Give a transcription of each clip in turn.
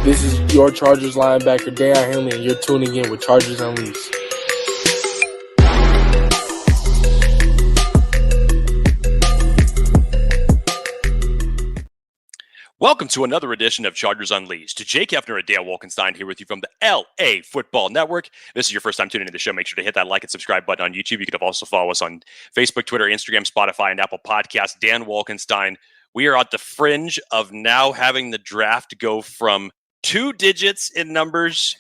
This is your Chargers linebacker, Daiyan Henley, and you're tuning in with Chargers Unleashed. Welcome to another edition of Chargers Unleashed. Jake Hefner and Dale Wolkenstein here with you from the LAFB Network. If this is your first time tuning into the show, make sure to hit that like and subscribe button on YouTube. You can also follow us on Facebook, Twitter, Instagram, Spotify, and Apple Podcasts. Dan Wolkenstein. We are at the fringe of now having the draft go from 2 digits in numbers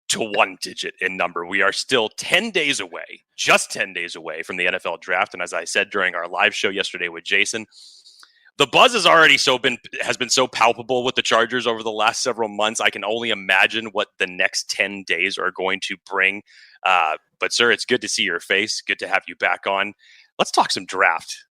to 1 digit in number. We are still 10 days away, just 10 days away from the NFL draft. And as I said during our live show yesterday with Jason, the buzz has already been so palpable with the Chargers over the last several months. I can only imagine what the next 10 days are going to bring. But sir, it's good to see your face. Good to have you back on. Let's talk some draft.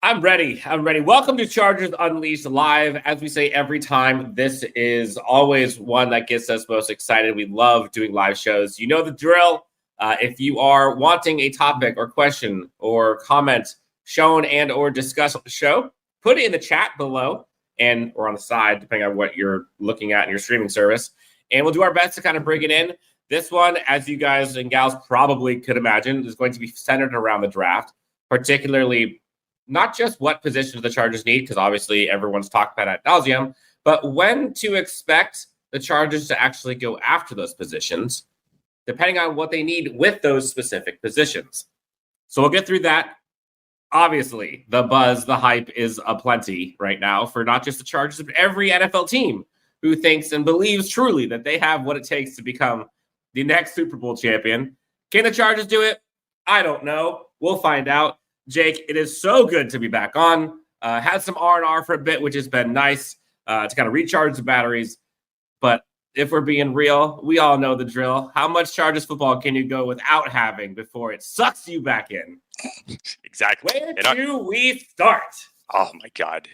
I'm ready. Welcome to Chargers Unleashed Live. As we say every time, this is always one that gets us most excited. We love doing live shows. You know the drill. If you are wanting a topic or question or comment shown and or discussed on the show, put it in the chat below and or on the side, depending on what you're looking at in your streaming service. And we'll do our best to kind of bring it in. This one, as you guys and gals probably could imagine, is going to be centered around the draft, particularly not just what positions the Chargers need, because obviously everyone's talked about ad nauseum, but when to expect the Chargers to actually go after those positions, depending on what they need with those specific positions. So we'll get through that. Obviously, the buzz, the hype is aplenty right now for not just the Chargers, but every NFL team who thinks and believes truly that they have what it takes to become the next Super Bowl champion. Can the Chargers do it? I don't know. We'll find out. Jake, it is so good to be back on. Had some R&R for a bit, which has been nice to kind of recharge the batteries. But if we're being real, we all know the drill. How much Chargers football can you go without having before it sucks you back in? Exactly. Where do we start? Oh my God.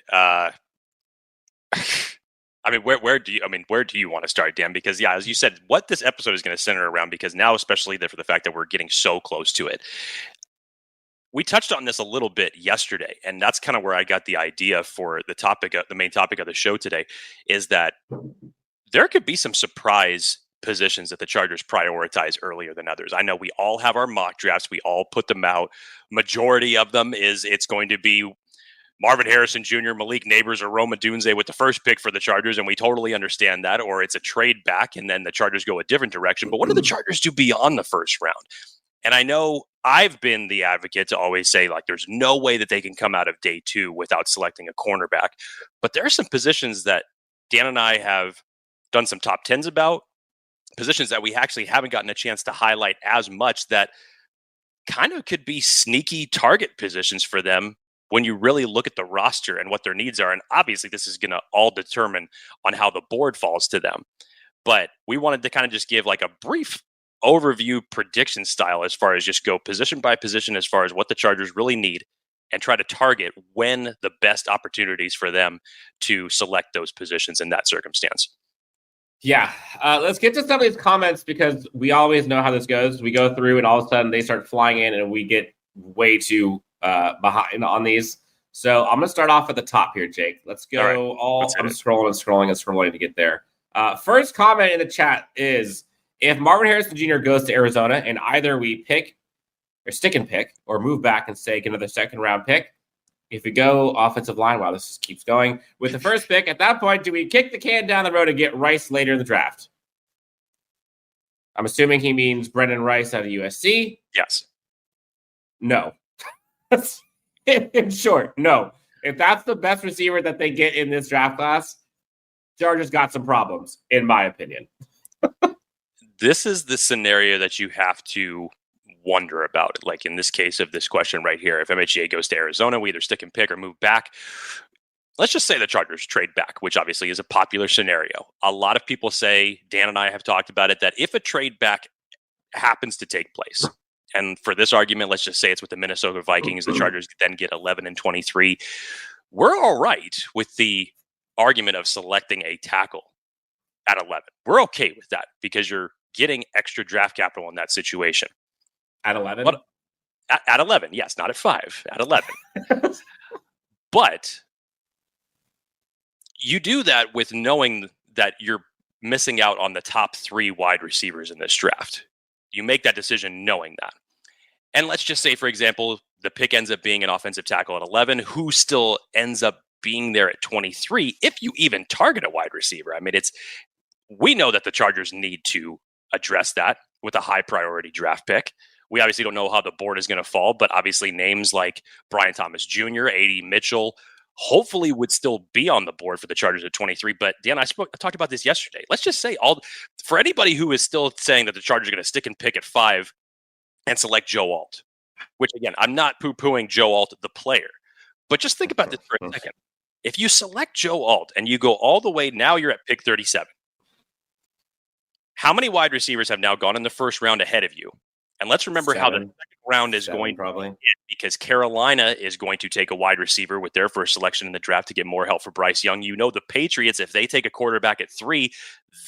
Where do you want to start, Dan? Because yeah, as you said, what this episode is going to center around, because now, especially for the fact that we're getting so close to it. We touched on this a little bit yesterday, and that's kind of where I got the idea for the main topic of the show today, is that there could be some surprise positions that the Chargers prioritize earlier than others. I know we all have our mock drafts. We all put them out. Majority of them it's going to be Marvin Harrison Jr., Malik Neighbors, or Roma Dunze with the first pick for the Chargers, and we totally understand that. Or it's a trade back, and then the Chargers go a different direction. But what do the Chargers do beyond the first round? And I know I've been the advocate to always say, like, there's no way that they can come out of day 2 without selecting a cornerback. But there are some positions that Dan and I have done some top 10s about, positions that we actually haven't gotten a chance to highlight as much, that kind of could be sneaky target positions for them when you really look at the roster and what their needs are. And obviously this is going to all determine on how the board falls to them. But we wanted to kind of just give like a brief overview prediction style as far as just go position by position as far as what the Chargers really need, and try to target when the best opportunities for them to select those positions in that circumstance. Yeah, let's get to some of these comments, because we always know how this goes. We go through and all of a sudden they start flying in and we get way too behind on these. So I'm going to start off at the top here, Jake. Let's go. I'm scrolling to get there. First comment in the chat is, if Marvin Harrison Jr. goes to Arizona and either we pick or stick and pick or move back and say get another second round pick, if we go offensive line, wow, this just keeps going. With the first pick, at that point, do we kick the can down the road and get Rice later in the draft? I'm assuming he means Brendan Rice out of USC. Yes. No. In short, no. If that's the best receiver that they get in this draft class, Chargers got some problems, in my opinion. This is the scenario that you have to wonder about. Like in this case of this question right here, if MHA goes to Arizona, we either stick and pick or move back. Let's just say the Chargers trade back, which obviously is a popular scenario. A lot of people say, Dan and I have talked about it, that if a trade back happens to take place, and for this argument, let's just say it's with the Minnesota Vikings, the Chargers then get 11 and 23. We're all right with the argument of selecting a tackle at 11. We're okay with that because you're getting extra draft capital in that situation. At 11? At 11, yes, not at 5, at 11. But you do that with knowing that you're missing out on the top 3 wide receivers in this draft. You make that decision knowing that. And let's just say, for example, the pick ends up being an offensive tackle at 11, who still ends up being there at 23, if you even target a wide receiver. I mean, we know that the Chargers need to address that with a high priority draft pick. We obviously don't know how the board is going to fall, but obviously names like Brian Thomas Jr., A.D. Mitchell, hopefully would still be on the board for the Chargers at 23. But Dan, I talked about this yesterday. Let's just say for anybody who is still saying that the Chargers are going to stick and pick at 5 and select Joe Alt, which again, I'm not poo-pooing Joe Alt, the player, but just think about this for a second. If you select Joe Alt and you go all the way, now you're at pick 37. How many wide receivers have now gone in the first round ahead of you? And let's remember how the second round is going probably to be, because Carolina is going to take a wide receiver with their first selection in the draft to get more help for Bryce Young. You know, the Patriots, if they take a quarterback at 3,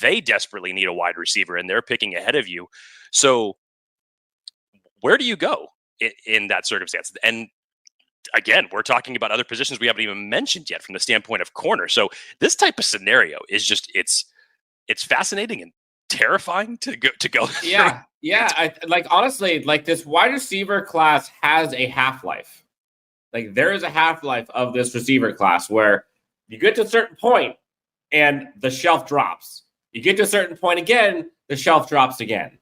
they desperately need a wide receiver, and they're picking ahead of you. So where do you go in that circumstance? And again, we're talking about other positions we haven't even mentioned yet from the standpoint of corner. So this type of scenario is just, it's fascinating and terrifying to go. Yeah. Honestly, this wide receiver class has a half-life. There is a half-life of this receiver class where you get to a certain point and the shelf drops. You get to a certain point again, the shelf drops again.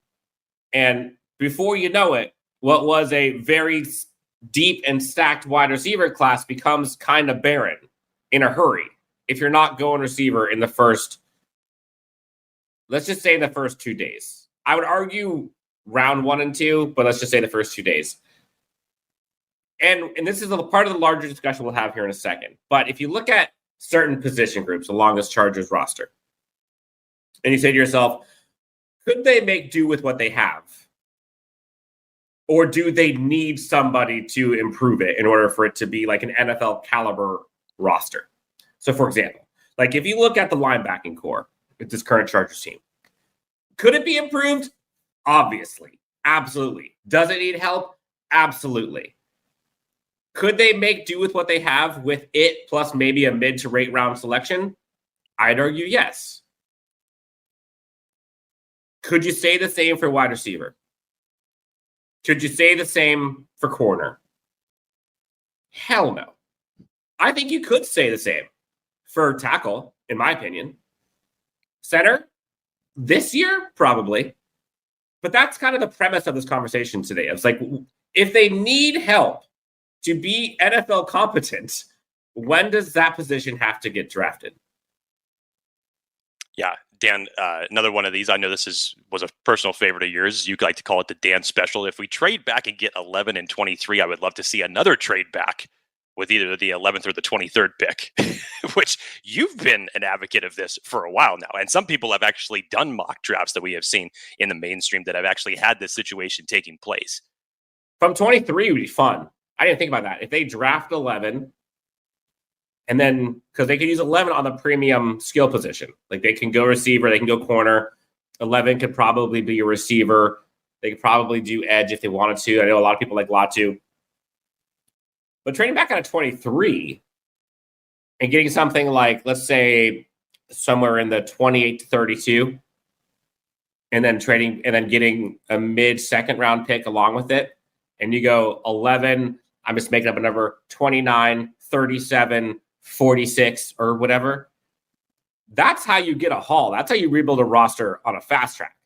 And before you know it, what was a very deep and stacked wide receiver class becomes kind of barren in a hurry. If you're not going receiver in the first, let's just say in the first 2 days. I would argue round 1 and 2, but let's just say the first 2 days. And this is a part of the larger discussion we'll have here in a second. But if you look at certain position groups along this Chargers roster, and you say to yourself, could they make do with what they have? Or do they need somebody to improve it in order for it to be like an NFL caliber roster? So, for example, if you look at the linebacking core with this current Chargers team, could it be improved? Obviously. Absolutely. Does it need help? Absolutely. Could they make do with what they have with it plus maybe a mid to late round selection? I'd argue yes. Could you say the same for wide receiver? Could you say the same for corner? Hell no. I think you could say the same for tackle, in my opinion. Center? This year? Probably. But that's kind of the premise of this conversation today. It's if they need help to be NFL competent, when does that position have to get drafted? Yeah, Dan, another one of these. I know this was a personal favorite of yours. You like to call it the Dan special. If we trade back and get 11 and 23, I would love to see another trade back with either the 11th or the 23rd pick, which you've been an advocate of this for a while now. And some people have actually done mock drafts that we have seen in the mainstream that have actually had this situation taking place. From 23 would be fun. I didn't think about that. If they draft 11, and then, because they could use 11 on the premium skill position. They can go receiver, they can go corner. 11 could probably be a receiver. They could probably do edge if they wanted to. I know a lot of people like Latu. But trading back out of 23 and getting something let's say, somewhere in the 28 to 32, and then getting a mid-second round pick along with it, and you go 11, I'm just making up a number, 29, 37, 46, or whatever. That's how you get a haul. That's how you rebuild a roster on a fast track.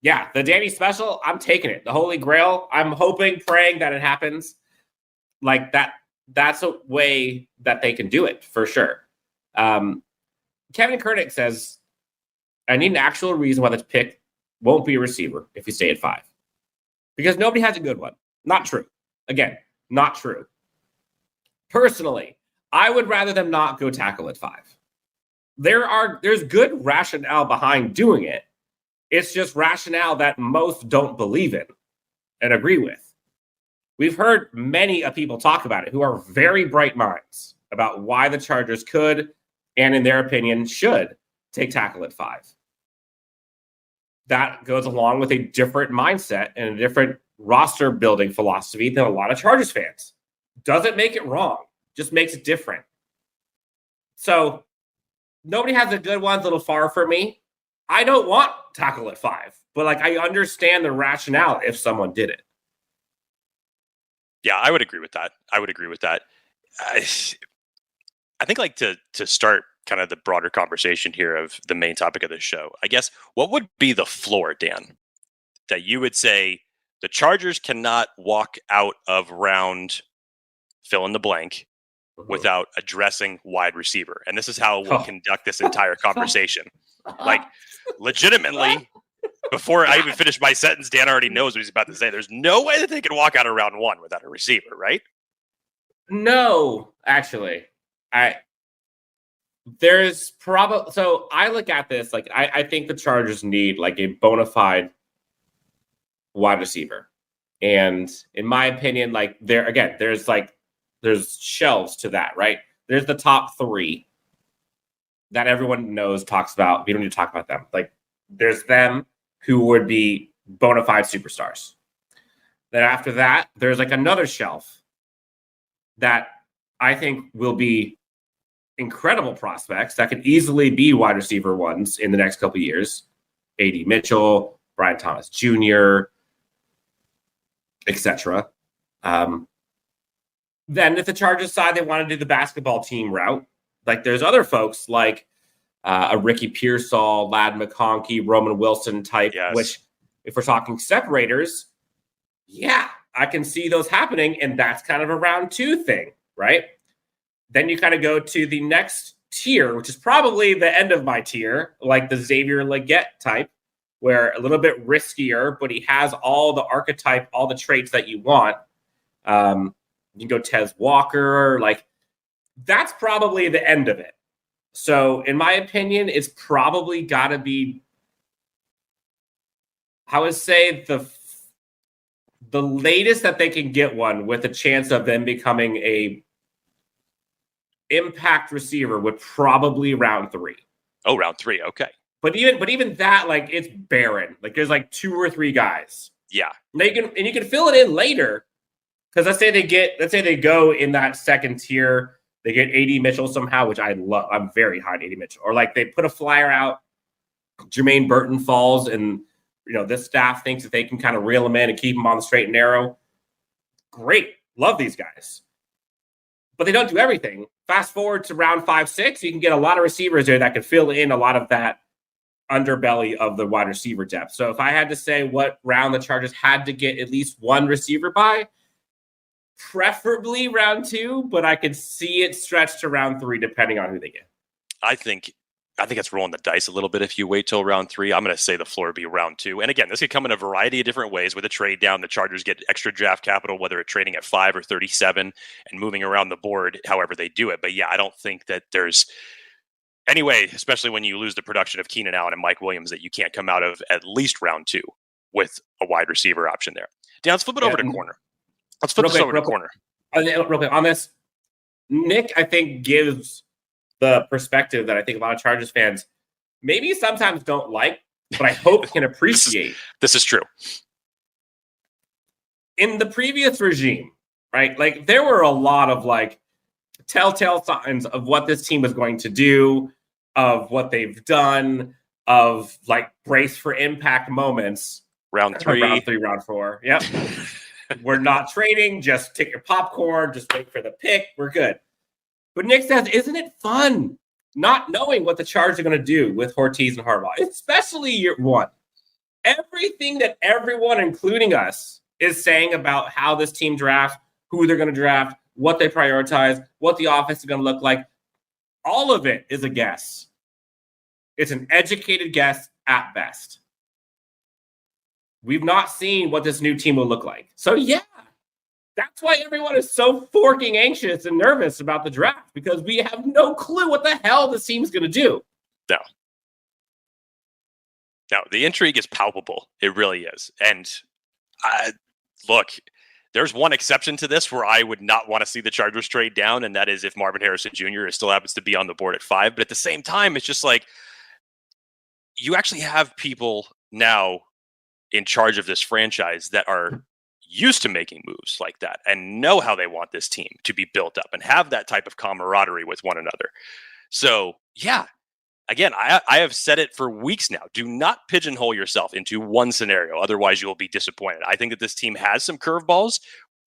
Yeah, the Danny special, I'm taking it. The Holy Grail, I'm hoping, praying that it happens. That's a way that they can do it for sure. Kevin Kendricks says, I need an actual reason why this pick won't be a receiver if you stay at 5. Because nobody has a good one. Not true. Again, not true. Personally, I would rather them not go tackle at 5. There's good rationale behind doing it. It's just rationale that most don't believe in and agree with. We've heard many people talk about it who are very bright minds about why the Chargers could, and in their opinion, should take tackle at 5. That goes along with a different mindset and a different roster building philosophy than a lot of Chargers fans. Doesn't make it wrong, just makes it different. So nobody has a good one. It's a little far for me. I don't want tackle at 5, but like I understand the rationale if someone did it. Yeah, I would agree with that. I think like to start kind of the broader conversation here of the main topic of the show, I guess, what would be the floor, Dan, that you would say the Chargers cannot walk out of round fill in the blank without addressing wide receiver? And this is how we'll conduct this entire conversation. Like, legitimately, before I even finish my sentence, Dan already knows what he's about to say. There's no way that they can walk out of round 1 without a receiver, right? No, actually. There's probably, so I look at this, like, I think the Chargers need like a bona fide wide receiver. And in my opinion, like there's shelves to that, right? There's the top 3 that everyone knows, talks about. We don't need to talk about them. Like, there's them who would be bona fide superstars. Then after that, there's like another shelf that I think will be incredible prospects that could easily be wide receiver ones in the next couple of years. A.D. Mitchell, Brian Thomas Jr., etc. Then if the Chargers decide they want to do the basketball team route, like there's other folks like a Ricky Pearsall, Ladd McConkey, Roman Wilson type, yes. Which if we're talking separators, yeah, I can see those happening. And that's kind of a round 2 thing, right? Then you kind of go to the next tier, which is probably the end of my tier, like the Xavier Legette type, where a little bit riskier, but he has all the archetype, all the traits that you want. You can go Tez Walker, like that's probably the end of it. So in my opinion, it's probably got to be, I would say the latest that they can get one with a chance of them becoming a impact receiver would probably round 3. Oh, round 3. Okay. But even that, like, it's barren. Like there's like 2 or 3 guys. Yeah. And you can fill it in later. Because let's say they go in that second tier, they get A.D. Mitchell somehow, which I love. I'm very high on A.D. Mitchell. Or like they put a flyer out, Jermaine Burton falls, and this staff thinks that they can kind of reel him in and keep him on the straight and narrow. Great. Love these guys. But they don't do everything. Fast forward to round 5, 6, you can get a lot of receivers there that can fill in a lot of that underbelly of the wide receiver depth. So if I had to say what round the Chargers had to get at least one receiver by, preferably round 2, but I could see it stretch to round 3 depending on who they get. I think it's rolling the dice a little bit if you wait till round 3. I'm going to say the floor would be round 2. And again, this could come in a variety of different ways. With a trade down, the Chargers get extra draft capital, whether it's trading at 5 or 37 and moving around the board, however they do it. But yeah, I don't think that there's any way, especially when you lose the production of Keenan Allen and Mike Williams, that you can't come out of at least round 2 with a wide receiver option there. Dan, let's flip it over to corner. Let's flip this over to corner. Real quick on this, Nick, I think, gives the perspective that I think a lot of Chargers fans maybe sometimes don't like, but I hope can appreciate. This is true. In the previous regime, right? Like there were a lot of like telltale signs of what this team was going to do, of what they've done, of like brace for impact moments. Round 3. Round 3, round 4. Yep. We're not trading. Just take your popcorn. Just wait for the pick. We're good. But Nick says, isn't it fun not knowing what the Chargers are going to do with Ortiz and Harbaugh, especially year 1? Everything that everyone, including us, is saying about how this team drafts, who they're going to draft, what they prioritize, what the offense is going to look like, all of it is a guess. It's an educated guess at best. We've not seen what this new team will look like. So, yeah, that's why everyone is so forking anxious and nervous about the draft, because we have no clue what the hell this team's going to do. No, the intrigue is palpable. It really is. And look, there's one exception to this where I would not want to see the Chargers trade down, and that is if Marvin Harrison Jr. still happens to be on the board at 5. But at the same time, it's just like you actually have people now in charge of this franchise that are used to making moves like that and know how they want this team to be built up and have that type of camaraderie with one another. So, yeah, again, I have said it for weeks now. Do not pigeonhole yourself into one scenario. Otherwise, you will be disappointed. I think that this team has some curveballs.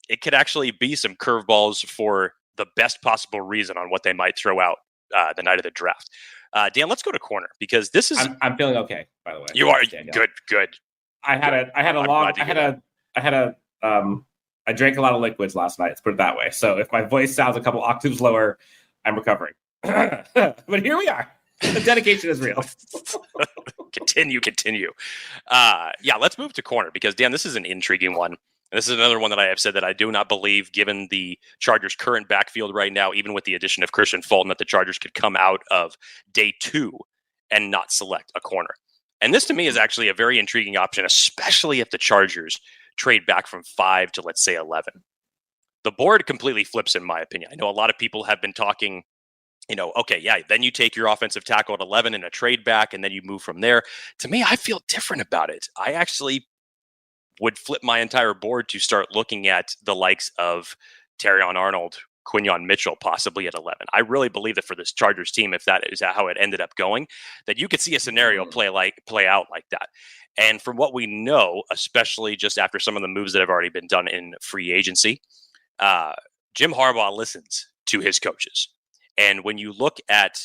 It could actually be some curveballs for the best possible reason on what they might throw out the night of the draft. Dan, let's go to corner because this is. I'm feeling okay, by the way. You are good. I drank a lot of liquids last night. Let's put it that way. So if my voice sounds a couple octaves lower, I'm recovering. But here we are. The dedication is real. Continue. Let's move to corner because, Dan, this is an intriguing one. And this is another one that I have said that I do not believe, given the Chargers' current backfield right now, even with the addition of Christian Fulton, that the Chargers could come out of day 2 and not select a corner. And this, to me, is actually a very intriguing option, especially if the Chargers trade back from 5 to, let's say, 11. The board completely flips, in my opinion. I know a lot of people have been talking, then you take your offensive tackle at 11 in a trade back, and then you move from there. To me, I feel different about it. I actually would flip my entire board to start looking at the likes of Terrion Arnold, Quinyon Mitchell, possibly at 11. I really believe that for this Chargers team, if that is how it ended up going, that you could see a scenario play out like that. And from what we know, especially just after some of the moves that have already been done in free agency, Jim Harbaugh listens to his coaches. And when you look at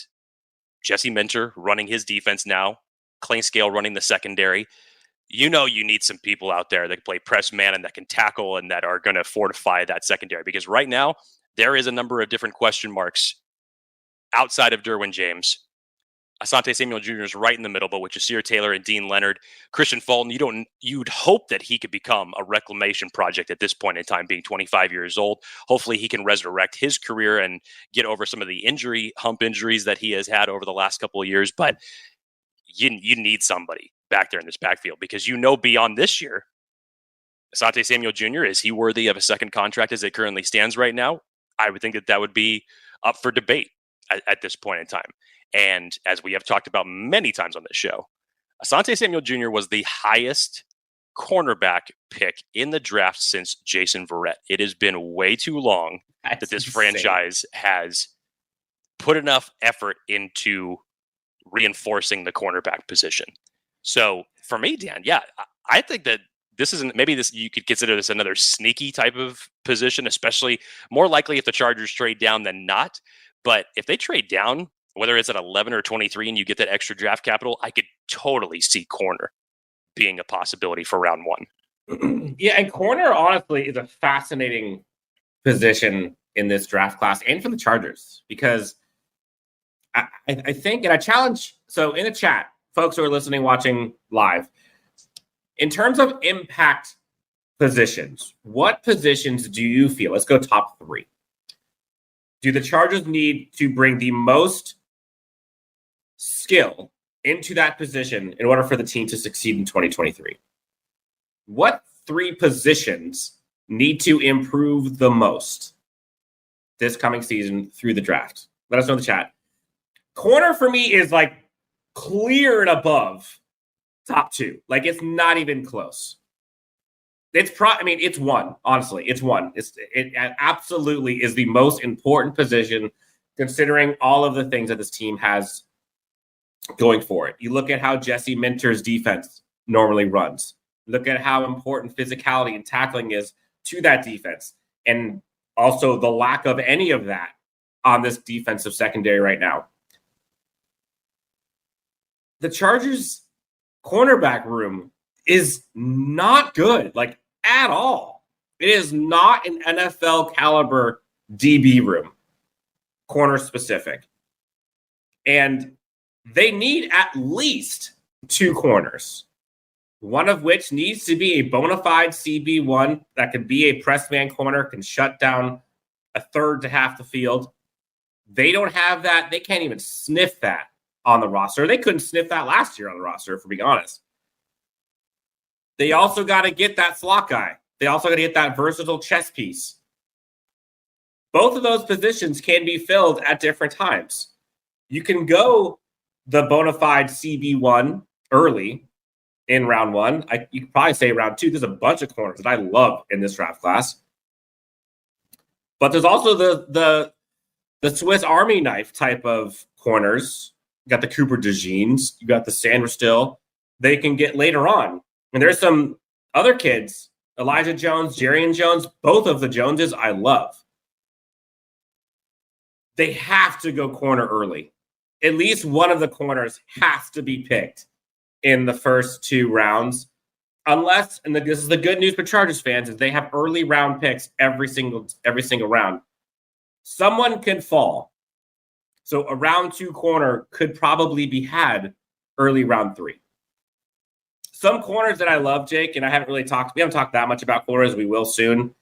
Jesse Minter running his defense now, Clay Scale running the secondary, you need some people out there that can play press man and that can tackle and that are going to fortify that secondary. Because right now, there is a number of different question marks outside of Derwin James. Asante Samuel Jr. is right in the middle, but with Jasir Taylor and Dean Leonard, Christian Fulton, you'd hope that he could become a reclamation project at this point in time, being 25 years old. Hopefully he can resurrect his career and get over some of the hump injuries that he has had over the last couple of years. But you need somebody back there in this backfield because beyond this year, Asante Samuel Jr., is he worthy of a second contract as it currently stands right now? I would think that would be up for debate at this point in time. And as we have talked about many times on this show, Asante Samuel Jr. was the highest cornerback pick in the draft since Jason Verrett. It has been way too long that this franchise has put enough effort into reinforcing the cornerback position. So for me, Dan, I think that this isn't, maybe this, you could consider this another sneaky type of position, especially more likely if the Chargers trade down than not. But if they trade down, whether it's at 11 or 23 and you get that extra draft capital, I could totally see corner being a possibility for round 1. Yeah, and corner, honestly, is a fascinating position in this draft class and for the Chargers because I think, and I challenge, so in the chat, folks who are listening, watching live, in terms of impact positions, what positions do you feel? Let's go top 3. Do the Chargers need to bring the most skill into that position in order for the team to succeed in 2023? What 3 positions need to improve the most this coming season through the draft? Let us know in the chat. Corner for me is like clear and above top 2. Like it's not even close. It's 1, honestly. It's 1. It absolutely is the most important position considering all of the things that this team has going for it. You look at how Jesse Minter's defense normally runs. Look at how important physicality and tackling is to that defense. And also the lack of any of that on this defensive secondary right now. The Chargers cornerback room is not good, like at all. It is not an NFL caliber DB room, corner specific. And they need at least 2 corners, one of which needs to be a bona fide CB1 that could be a press man corner, can shut down a third to half the field. They don't have that. They can't even sniff that on the roster. They couldn't sniff that last year on the roster, if we're being honest. They also got to get that slot guy. They also got to get that versatile chess piece. Both of those positions can be filled at different times. You can go the bona fide CB1 early in round 1. You could probably say round 2. There's a bunch of corners that I love in this draft class. But there's also the Swiss Army knife type of corners You got the Cooper DeJeans. You got the Sanders still. They can get later on. And there's some other kids, Elijah Jones, Jarian Jones, both of the Joneses I love. They have to go corner early. At least one of the corners has to be picked in the first 2 rounds. Unless, and this is the good news for Chargers fans, is they have early round picks every single round. Someone can fall. So a round 2 corner could probably be had early round 3. Some corners that I love, Jake, and we haven't talked that much about corners. We will soon.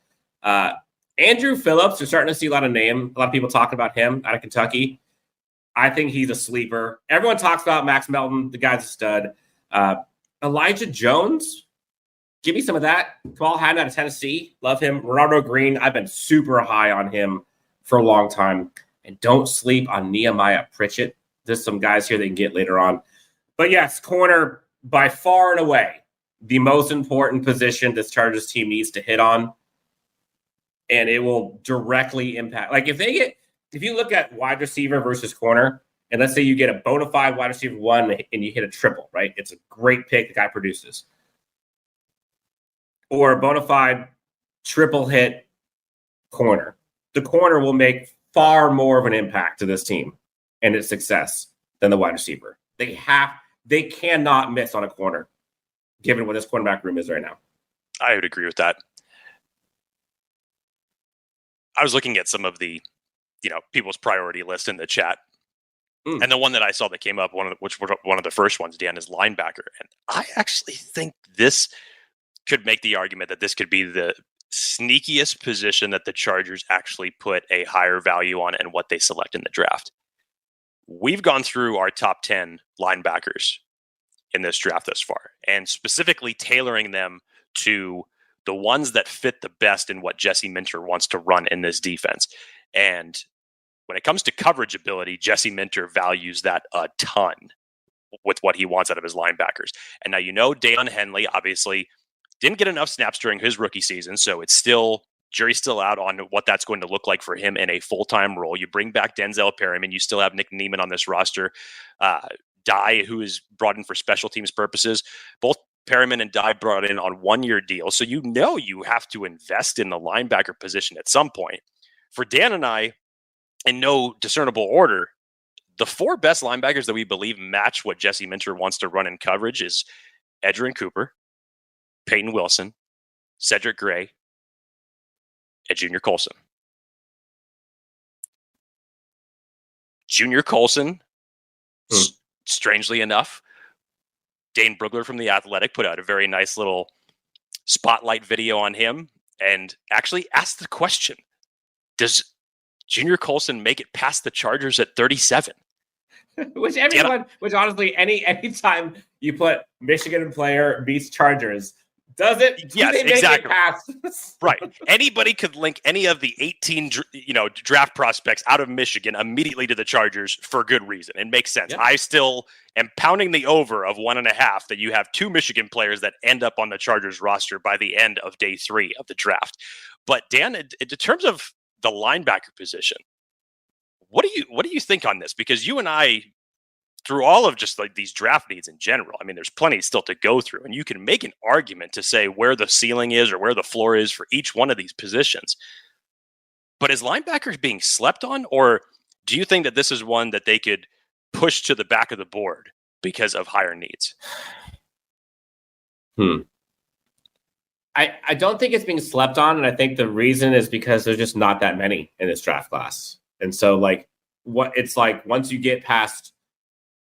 Andrew Phillips, you're starting to see a lot of people talking about him out of Kentucky. I think he's a sleeper. Everyone talks about Max Melton. The guy's a stud. Elijah Jones, give me some of that. Kamal Hadden out of Tennessee. Love him. Ronaldo Green, I've been super high on him for a long time. And don't sleep on Nehemiah Pritchett. There's some guys here they can get later on. But yes, corner by far and away the most important position this Chargers team needs to hit on. And it will directly impact. Like if you look at wide receiver versus corner, and let's say you get a bona fide wide receiver 1 and you hit a triple, right? It's a great pick the guy produces. Or a bona fide triple hit corner. The corner will make far more of an impact to this team and its success than the wide receiver. They cannot miss on a corner, given what this cornerback room is right now. I would agree with that. I was looking at some of the, people's priority list in the chat. And the one that I saw that came up, one of the first ones, Dan, is linebacker. And I actually think this could make the argument that this could be the sneakiest position that the Chargers actually put a higher value on and what they select in the draft. We've gone through our top 10 linebackers in this draft thus far, and specifically tailoring them to the ones that fit the best in what Jesse Minter wants to run in this defense. And when it comes to coverage ability, Jesse Minter values that a ton with what he wants out of his linebackers. And now, Daiyan Henley obviously didn't get enough snaps during his rookie season, so jury's still out on what that's going to look like for him in a full-time role. You bring back Denzel Perryman, you still have Nick Neiman on this roster. Dye, who is brought in for special teams purposes. Both Perryman and Dye brought in on 1-year deals, so you have to invest in the linebacker position at some point. For Dan and I, in no discernible order, the 4 best linebackers that we believe match what Jesse Minter wants to run in coverage is Edgerrin Cooper, Peyton Wilson, Cedric Gray, and Junior Colson. Junior Colson, strangely enough, Dane Brugler from The Athletic put out a very nice little spotlight video on him and actually asked the question, does Junior Colson make it past the Chargers at 37? Which honestly, anytime you put Michigan player beats Chargers, does it? Yes, exactly. Right. Anybody could link any of the 18, draft prospects out of Michigan immediately to the Chargers for good reason. It makes sense. Yep. I still am pounding the over of 1.5 that you have 2 Michigan players that end up on the Chargers roster by the end of day 3 of the draft. But Dan, in terms of the linebacker position, what do you think on this? Because you and I, through all of just like these draft needs in general, I mean, there's plenty still to go through, and you can make an argument to say where the ceiling is or where the floor is for each one of these positions. But is linebackers being slept on, or do you think that this is one that they could push to the back of the board because of higher needs? I don't think it's being slept on, and I think the reason is because there's just not that many in this draft class. And so, once you get past,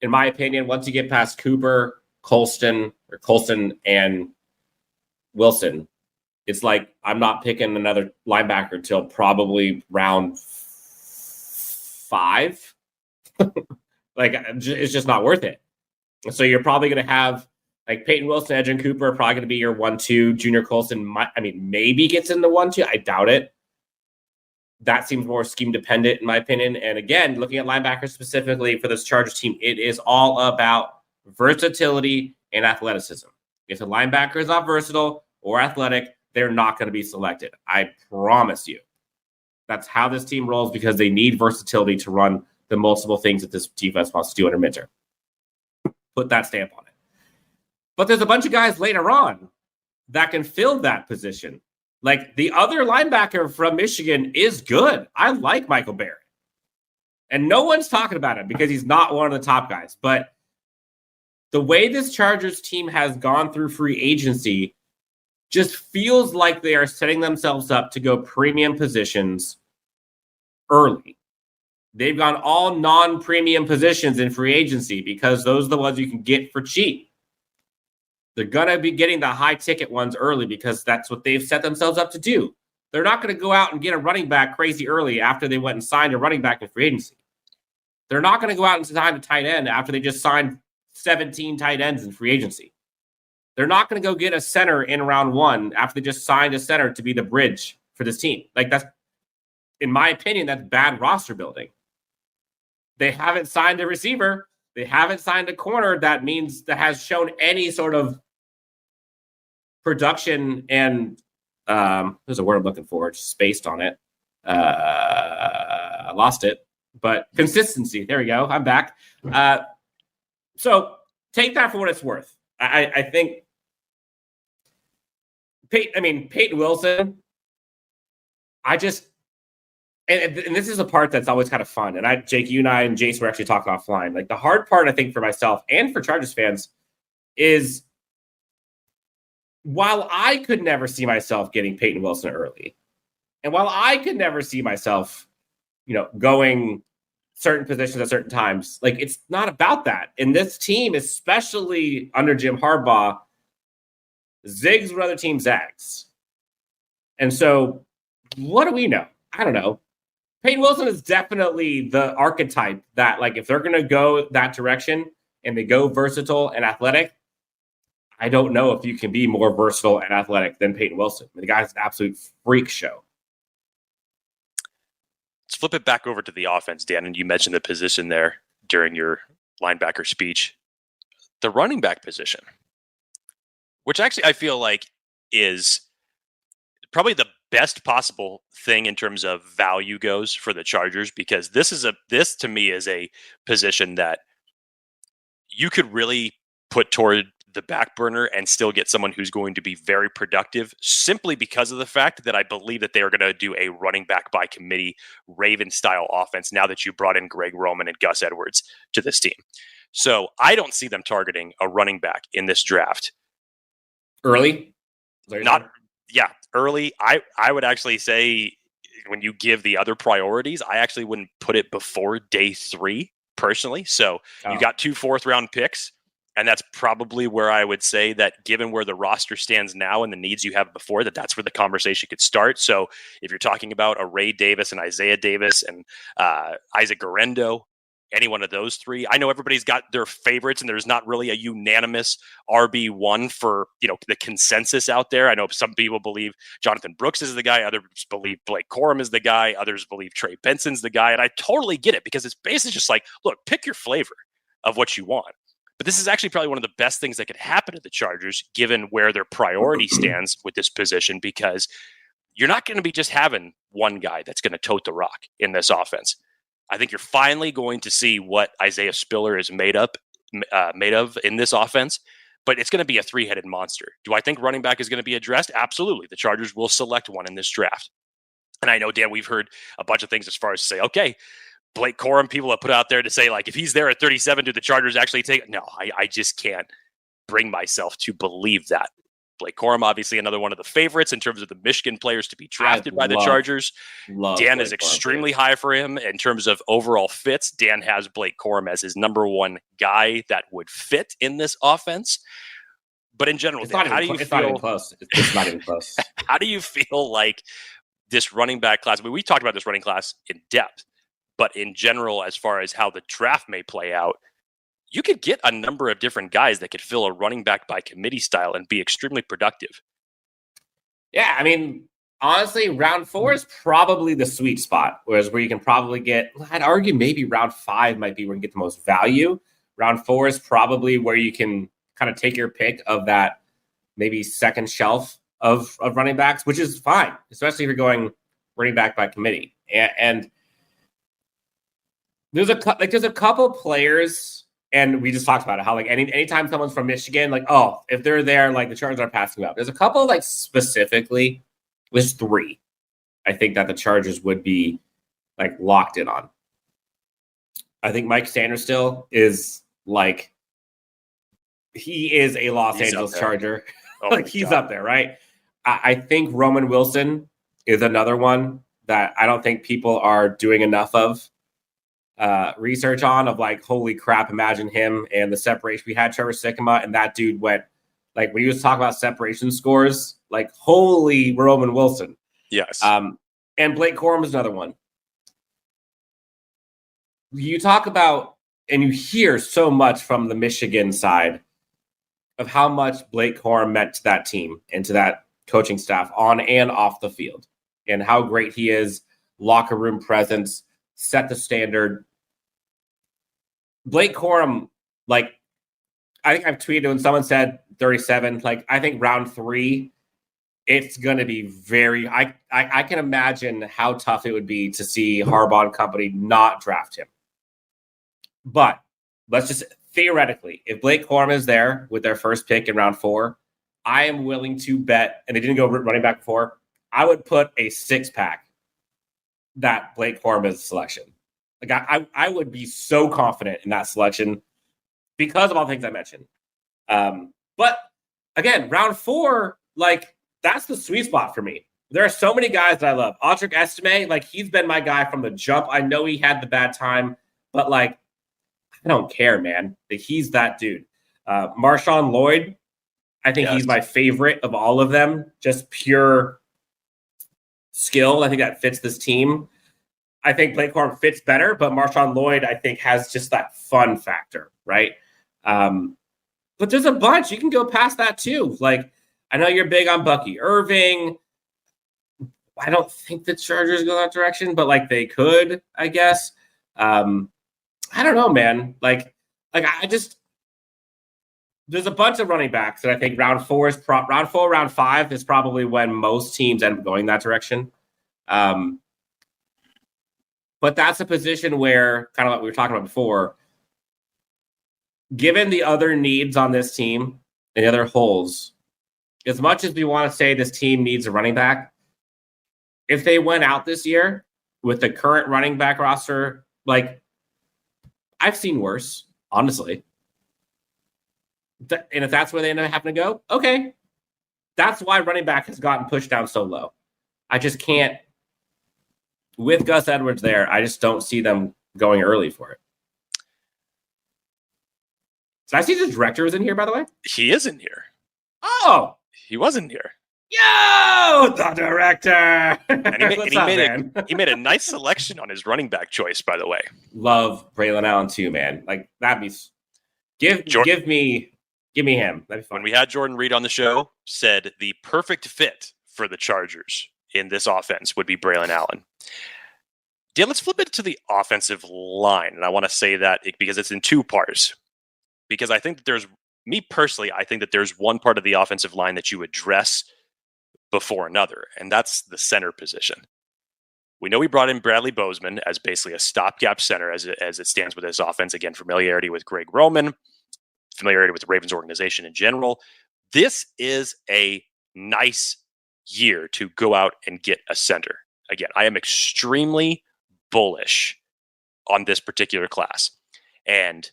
in my opinion, once you get past Cooper, Colston and Wilson, it's like I'm not picking another linebacker until probably round 5. It's just not worth it. So you're probably going to have Peyton Wilson, Edgerrin Cooper are probably going to be your 1-2. Junior Colson, maybe gets in the 1-2. I doubt it. That seems more scheme dependent, in my opinion. And again, looking at linebackers specifically for this Chargers team, it is all about versatility and athleticism. If the linebacker is not versatile or athletic, they're not going to be selected. I promise you. That's how this team rolls, because they need versatility to run the multiple things that this defense wants to do under Minter. Put that stamp on it. But there's a bunch of guys later on that can fill that position. Like the other linebacker from Michigan is good. I like Michael Barrett. And no one's talking about him because he's not one of the top guys. But the way this Chargers team has gone through free agency just feels like they are setting themselves up to go premium positions early. They've gone all non-premium positions in free agency because those are the ones you can get for cheap. They're going to be getting the high-ticket ones early because that's what they've set themselves up to do. They're not going to go out and get a running back crazy early after they went and signed a running back in free agency. They're not going to go out and sign a tight end after they just signed 17 tight ends in free agency. They're not going to go get a center in round one after they just signed a center to be the bridge for this team. Like that's, in my opinion, that's bad roster building. They haven't signed a receiver. They haven't signed a corner that has shown any sort of production and there's a word I'm looking for, just spaced on it. I lost it, but consistency. There we go. I'm back. So take that for what it's worth. I think Peyton Wilson, and this is a part that's always kind of fun. And Jake, you and I and Jason were actually talking offline. Like the hard part, I think, for myself and for Chargers fans is while I could never see myself getting Peyton Wilson early, and while I could never see myself, going certain positions at certain times, like it's not about that. And this team, especially under Jim Harbaugh, zigs when other team zags. And so what do we know? I don't know. Peyton Wilson is definitely the archetype that, like, if they're going to go that direction and they go versatile and athletic, I don't know if you can be more versatile and athletic than Peyton Wilson. The guy's an absolute freak show. Let's flip it back over to the offense, Dan, and you mentioned the position there during your linebacker speech. The running back position, which actually I feel like is probably the best possible thing in terms of value goes for the Chargers, because this to me is a position that you could really put toward the back burner and still get someone who's going to be very productive, simply because of the fact that I believe that they are going to do a running back by committee Raven style offense now that you brought in Greg Roman and Gus Edwards to this team. So I don't see them targeting a running back in this draft. Early? Early. I would actually say when you give the other priorities, I actually wouldn't put it before day 3 personally. So you got 2 4th-round picks, and that's probably where I would say that, given where the roster stands now and the needs you have before, that's where the conversation could start. So if you're talking about a Ray Davis and Isaiah Davis and Isaac Guerrero, any one of those 3. I know everybody's got their favorites, and there's not really a unanimous RB1 for, the consensus out there. I know some people believe Jonathan Brooks is the guy. Others believe Blake Corum is the guy. Others believe Trey Benson's the guy. And I totally get it, because it's basically just like, look, pick your flavor of what you want. But this is actually probably one of the best things that could happen to the Chargers, given where their priority stands with this position, because you're not going to be just having one guy that's going to tote the rock in this offense. I think you're finally going to see what Isaiah Spiller is made of in this offense, but it's going to be a 3-headed monster. Do I think running back is going to be addressed? Absolutely. The Chargers will select one in this draft. And I know, Dan, we've heard a bunch of things as far as to say, okay, Blake Corum, people have put out there to say, like, if he's there at 37, do the Chargers actually take it? No, I just can't bring myself to believe that. Blake Corum, obviously another one of the favorites in terms of the Michigan players to be drafted by the Chargers. Dan is extremely high for him in terms of overall fits. Dan has Blake Corum as his number 1 guy that would fit in this offense. But in general, it's not even close. It's not even close. How do you feel like this running back class? I mean, we talked about this running class in depth, but in general, as far as how the draft may play out, you could get a number of different guys that could fill a running back by committee style and be extremely productive. Yeah, I mean, honestly, round 4 is probably the sweet spot, where you can probably get, I'd argue maybe round 5 might be where you get the most value. Round 4 is probably where you can kind of take your pick of that maybe second shelf of running backs, which is fine, especially if you're going running back by committee. And there's a couple players, and we just talked about it. How like anytime someone's from Michigan, like if they're there, like the Chargers are passing up. There's a couple like specifically, there's 3. I think that the Chargers would be like locked in on. I think Mike Sanders still is like he is a Los Angeles Charger. Like he's up there, right? I think Roman Wilson is another one that I don't think people are doing enough of research on. Of like, holy crap! Imagine him and the separation. We had Trevor Sikkema, and that dude went like when he was talking about separation scores, like holy Roman Wilson. Yes. And Blake Corum is another one. You talk about, and you hear so much from the Michigan side of how much Blake Corum meant to that team and to that coaching staff on and off the field, and how great he is, locker room presence, set the standard. Blake Corum, like, I think I've tweeted when someone said 37, like, I think round 3, it's going to be very, I can imagine how tough it would be to see Harbaugh and company not draft him. But let's just theoretically, if Blake Corum is there with their first pick in round 4, I am willing to bet, and they didn't go running back before, I would put a 6-pack that Blake Corum is a selection. Like I would be so confident in that selection because of all the things I mentioned. But again, round 4, like that's the sweet spot for me. There are so many guys that I love. Audric Estime, like he's been my guy from the jump. I know he had the bad time, but like I don't care, man. Like, he's that dude. Marshawn Lloyd, I think he's my favorite of all of them. Just pure skill. I think that fits this team. I think Blake Corum fits better, but Marshawn Lloyd, I think, has just that fun factor, right? But there's a bunch. You can go past that too. Like, I know you're big on Bucky Irving. I don't think the Chargers go that direction, but like they could, I guess. I don't know, man. Like I just there's a bunch of running backs that I think round 4, round 5 is probably when most teams end up going that direction. But that's a position where, kind of what we were talking about before, given the other needs on this team and the other holes, as much as we want to say this team needs a running back, if they went out this year with the current running back roster, like I've seen worse, honestly. And if that's where they end up having to go, okay. That's why running back has gotten pushed down so low. I just can't. With Gus Edwards there, I just don't see them going early for it. Did I see the director was in here, by the way? He is in here. Oh! He was in here. Yo! The director! And he made a nice selection on his running back choice, by the way. Love Braylon Allen too, man. Like, that'd be... Give me him. That'd be fun. When we had Jordan Reed on the show, said the perfect fit for the Chargers in this offense would be Braylon Allen. Dan, let's flip it to the offensive line. And I want to say that because it's in 2 parts. Because I think that I think that there's one part of the offensive line that you address before another, and that's the center position. We know we brought in Bradley Bozeman as basically a stopgap center as it stands with this offense. Again, familiarity with Greg Roman, familiarity with the Ravens organization in general. This is a nice year to go out and get a center. Again, I am extremely bullish on this particular class. And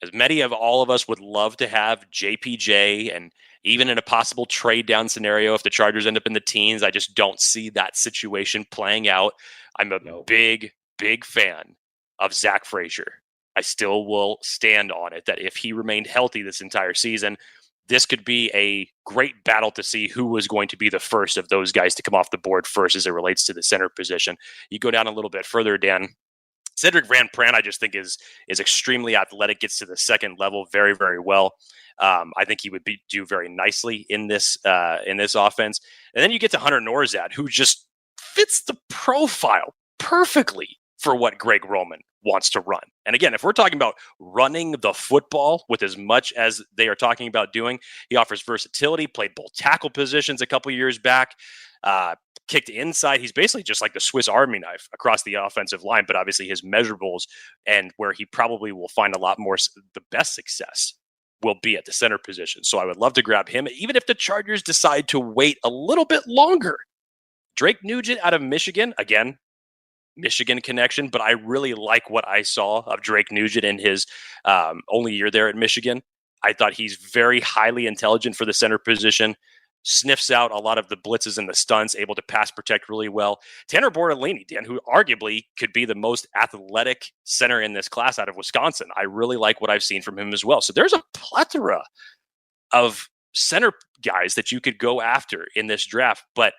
as many of all of us would love to have JPJ, and even in a possible trade down scenario, if the Chargers end up in the teens, I just don't see that situation playing out. I'm a big fan of Zach Frazier. I still will stand on it that if he remained healthy this entire season, this could be a great battle to see who was going to be the first of those guys to come off the board first as it relates to the center position. You go down a little bit further, Dan. Cedric Van Pran, I just think is extremely athletic, gets to the second level very, very well. I think he would do very nicely in this offense. And then you get to Hunter Norzad, who just fits the profile perfectly for what Greg Roman wants to run. And again, if we're talking about running the football with as much as they are talking about doing, he offers versatility, played both tackle positions a couple years back. kicked inside. He's basically just like the Swiss Army knife across the offensive line, but obviously his measurables and where he probably will find a lot more, the best success will be at the center position. So I would love to grab him, even if the Chargers decide to wait a little bit longer. Drake Nugent out of Michigan, again, Michigan connection, but I really like what I saw of Drake Nugent in his only year there at Michigan. I thought he's very highly intelligent for the center position, sniffs out a lot of the blitzes and the stunts, able to pass protect really well. Tanner Bortolini, Dan, who arguably could be the most athletic center in this class out of Wisconsin. I really like what I've seen from him as well. So there's a plethora of center guys that you could go after in this draft. But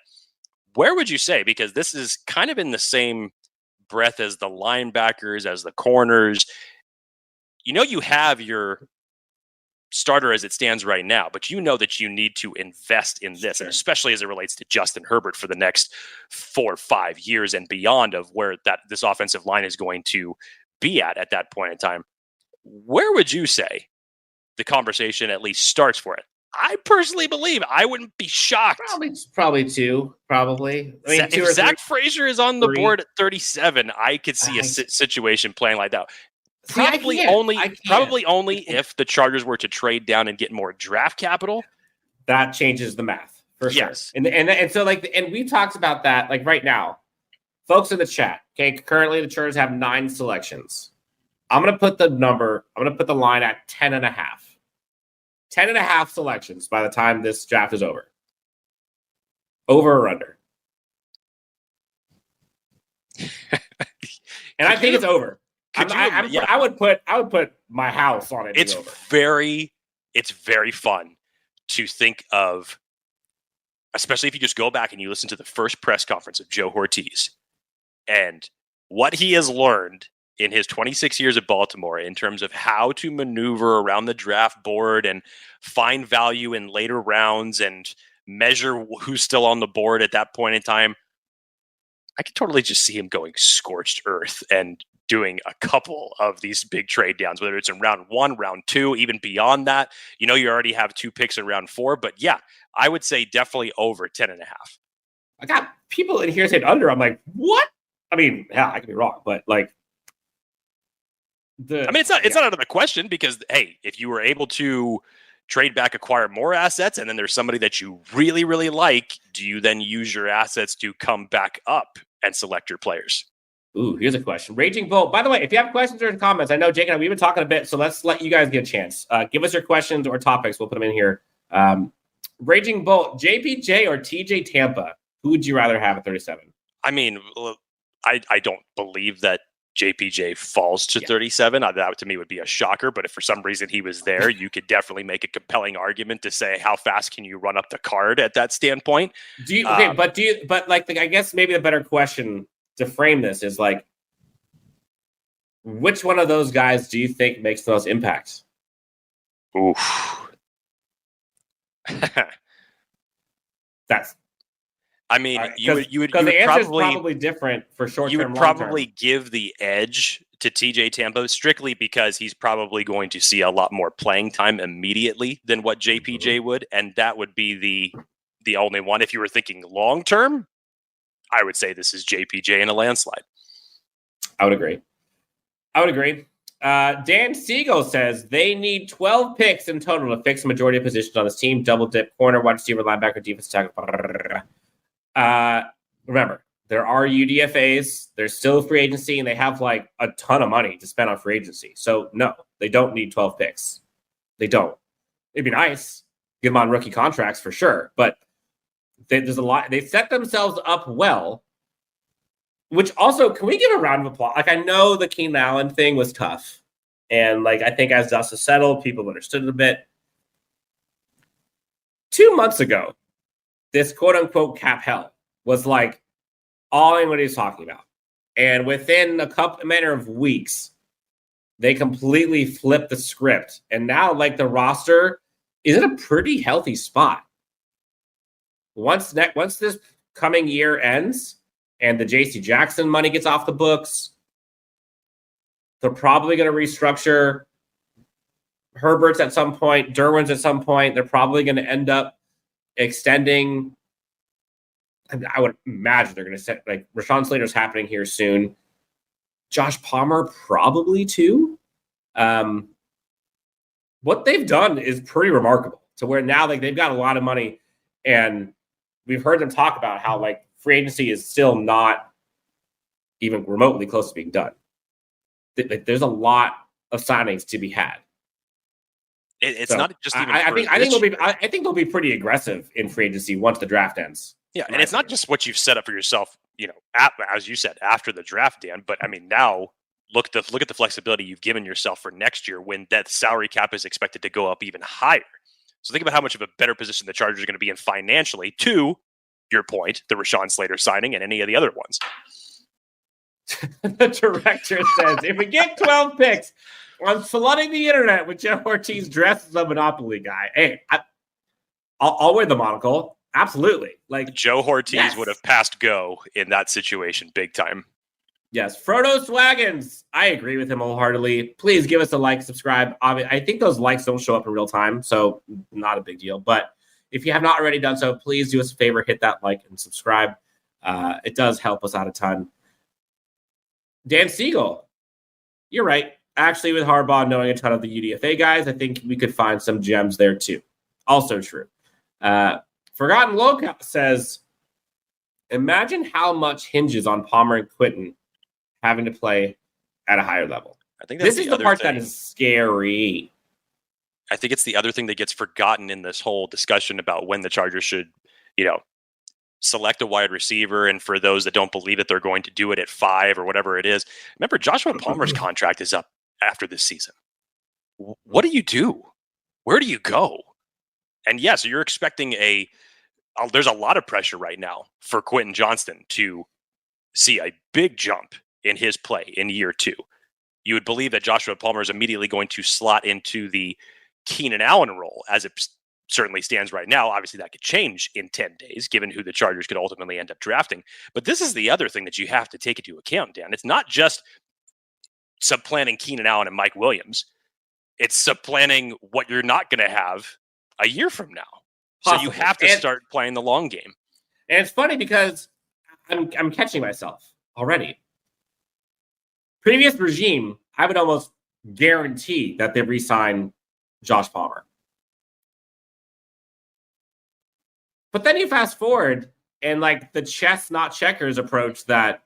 where would you say, because this is kind of in the same breath as the linebackers, as the corners, you have your starter as it stands right now, but you know that you need to invest in this, and especially as it relates to Justin Herbert for the next 4 or 5 years and beyond of where this offensive line is going to be at that point in time. Where would you say the conversation at least starts for it? I personally believe I wouldn't be shocked. Probably two. Probably. I mean, if Zach Frazier is on the board at 37, I could see a situation playing like that. Probably only if the Chargers were to trade down and get more draft capital. That changes the math for sure. Yes. And so and we talked about that right now. Folks in the chat, okay, currently the Chargers have 9 selections. I'm going to put the line at 10.5. 10.5 selections by the time this draft is over. Over or under? And I think it's over. I would put my house on it. It's very fun to think of, especially if you just go back and you listen to the first press conference of Joe Ortiz and what he has learned in his 26 years at Baltimore in terms of how to maneuver around the draft board and find value in later rounds and measure who's still on the board at that point in time. I could totally just see him going scorched earth and doing a couple of these big trade downs, whether it's in round 1, round 2, even beyond that. You already have 2 picks in round 4, but yeah, I would say definitely over 10.5. I got people in here saying under. I'm like, what? I mean, yeah, I could be wrong, but it's not out of the question because, hey, if you were able to trade back, acquire more assets, and then there's somebody that you really, really like, do you then use your assets to come back up and select your players? Ooh, here's a question. Raging Bolt. By the way, if you have questions or comments, I know Jake and I, we've been talking a bit, so let's let you guys get a chance. Give us your questions or topics. We'll put them in here. Raging Bolt, JPJ or TJ Tampa? Who would you rather have at 37? I mean, I don't believe that JPJ falls to 37. That to me would be a shocker. But if for some reason he was there, you could definitely make a compelling argument to say how fast can you run up the card at that standpoint. I guess maybe the better question to frame this is which one of those guys do you think makes the most impact? Oof. You would the answer is probably probably different for short term. You would probably give the edge to TJ Tampa strictly because he's probably going to see a lot more playing time immediately than what JPJ would, and that would be the only one. If you were thinking long term, I would say this is JPJ in a landslide. I would agree. Dan Siegel says they need 12 picks in total to fix the majority of positions on this team. Double dip, corner, wide receiver, linebacker, defense tackle. Remember, there are UDFAs. There's still free agency, and they have a ton of money to spend on free agency. So no, they don't need 12 picks. They don't. It'd be nice. Get them on rookie contracts for sure. But there's a lot. They set themselves up well. Which also, can we give a round of applause? I know the Keenan Allen thing was tough. And I think as dust has settled, people understood it a bit. 2 months ago, this quote unquote cap hell was all anybody's talking about. And within a matter of weeks, they completely flipped the script. And now the roster is in a pretty healthy spot. Once this coming year ends, and the J.C. Jackson money gets off the books, they're probably going to restructure. Herbert's at some point, Derwin's at some point. They're probably going to end up extending I would imagine they're going to set like Rashawn Slater's happening here soon. Josh Palmer probably too. What they've done is pretty remarkable to where now like they've got a lot of money, and we've heard them talk about how like free agency is still not even remotely close to being done. There's a lot of signings to be had. It's not just even. I think they'll be pretty aggressive in free agency once the draft ends. Yeah, and it's not just what you've set up for yourself, as you said, after the draft, Dan. But I mean, now look at the flexibility you've given yourself for next year when that salary cap is expected to go up even higher. So think about how much of a better position the Chargers are going to be in financially. To your point, the Rashawn Slater signing and any of the other ones. The director says, if we get 12 picks, I'm flooding the internet with Joe Ortiz dressed as a Monopoly guy. Hey, I'll wear the monocle. Absolutely. Like Joe Ortiz would have passed go in that situation big time. Yes. Frodo Swaggins. I agree with him wholeheartedly. Please give us a like, subscribe. I think those likes don't show up in real time, so not a big deal. But if you have not already done so, please do us a favor, hit that like and subscribe. It does help us out a ton. Dan Siegel. You're right. Actually, with Harbaugh knowing a ton of the UDFA guys, I think we could find some gems there too. Also true. Forgotten Loca says, imagine how much hinges on Palmer and Quentin having to play at a higher level. I think that's this is the part that is scary. I think it's the other thing that gets forgotten in this whole discussion about when the Chargers should, select a wide receiver. And for those that don't believe that they're going to do it at 5 or whatever it is, remember Joshua Palmer's contract is up after this season. What do you do? Where do you go? And yes, you're expecting there's a lot of pressure right now for Quentin Johnston to see a big jump in his play in year 2. You would believe that Joshua Palmer is immediately going to slot into the Keenan Allen role as it certainly stands right now. Obviously, that could change in 10 days, given who the Chargers could ultimately end up drafting. But this is the other thing that you have to take into account, Dan. It's not just supplanting Keenan Allen and Mike Williams. It's supplanting what you're not going to have a year from now. Possibly. So you have to start playing the long game. And it's funny because I'm catching myself already. Previous regime, I would almost guarantee that they re-sign Josh Palmer. But then you fast forward and like the chess not checkers approach that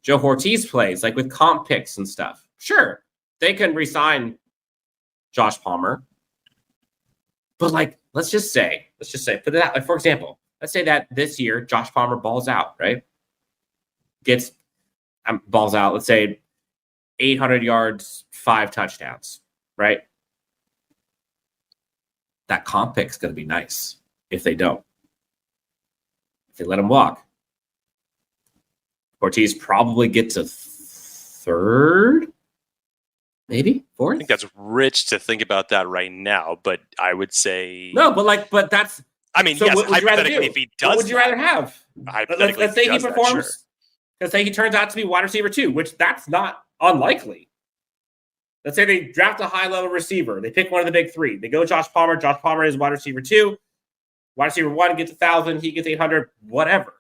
Joe Ortiz plays, like with comp picks and stuff. Sure, they can re-sign Josh Palmer. But like, let's just say, put it out. Like, for example, let's say that this year Josh Palmer balls out, right? Balls out, let's say 800 yards, 5 touchdowns, right? That comp pick's going to be nice if they don't. If they let him walk. Ortiz probably gets a 3rd, maybe 4th. I think that's rich to think about that right now, but I would say no. But that's. I mean, so yes. What Hypothetically, if he does, what would you rather have? Let's say he performs. Sure. Let's say he turns out to be wide receiver 2, which that's not unlikely. Let's say they draft a high-level receiver. They pick one of the big 3. They go Josh Palmer. Josh Palmer is wide receiver 2. Wide receiver 1 gets 1,000. He gets 800. Whatever.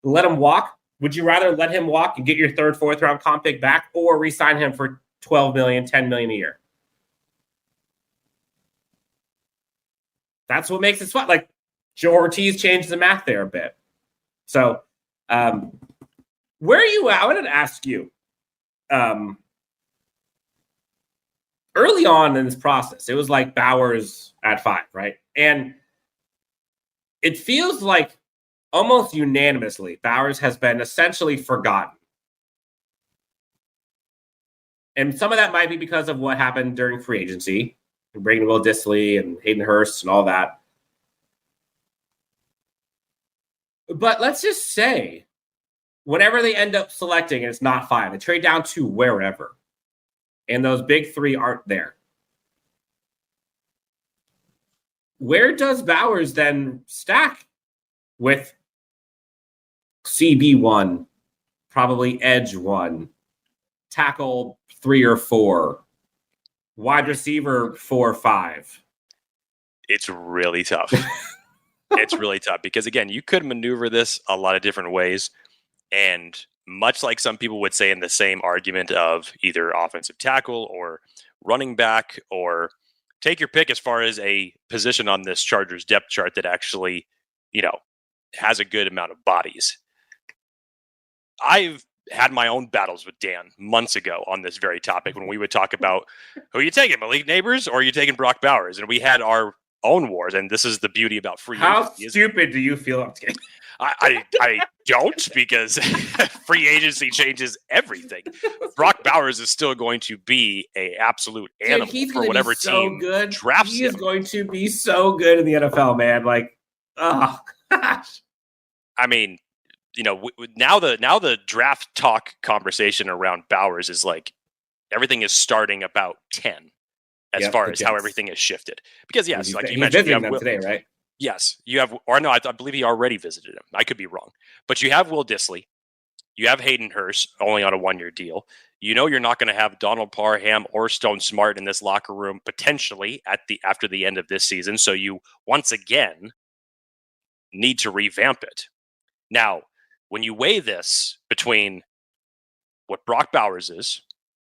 Let him walk. Would you rather let him walk and get your 3rd, 4th round comp pick back, or re-sign him for $12 million, $10 million a year? That's what makes it fun. Like Joe Ortiz changed the math there a bit. So, where are you at? I wanted to ask you. Early on in this process, it was like Bowers at 5, right? And it feels like almost unanimously, Bowers has been essentially forgotten. And some of that might be because of what happened during free agency, and bringing Will Dissly and Hayden Hurst and all that. But let's just say, whenever they end up selecting, and it's not 5, they trade down to wherever, and those big 3 aren't there. Where does Bowers then stack with CB1, probably edge 1, tackle 3 or 4, wide receiver 4 or 5? It's really tough. It's really tough because, again, you could maneuver this a lot of different ways. And much like some people would say in the same argument of either offensive tackle or running back, or take your pick as far as a position on this Chargers depth chart that actually, has a good amount of bodies. I've had my own battles with Dan months ago on this very topic when we would talk about who are you taking, Malik Neighbors or are you taking Brock Bowers? And we had our own wars, and this is the beauty about free agency. How stupid do you feel? I don't, because free agency changes everything. Brock Bowers is still going to be a absolute animal for whatever team drafts him. He is going to be so good in the NFL, man. Like, oh gosh. I mean, now the draft talk conversation around Bowers is like everything is starting about 10 as far as how everything has shifted. Because yes, like you mentioned, you have them today, right? Yes, you have, or no, I believe he already visited him. I could be wrong, but you have Will Dissly, you have Hayden Hurst only on a 1-year deal. You're not going to have Donald Parham or Stone Smart in this locker room potentially after the end of this season. So you once again need to revamp it. Now, when you weigh this between what Brock Bowers is,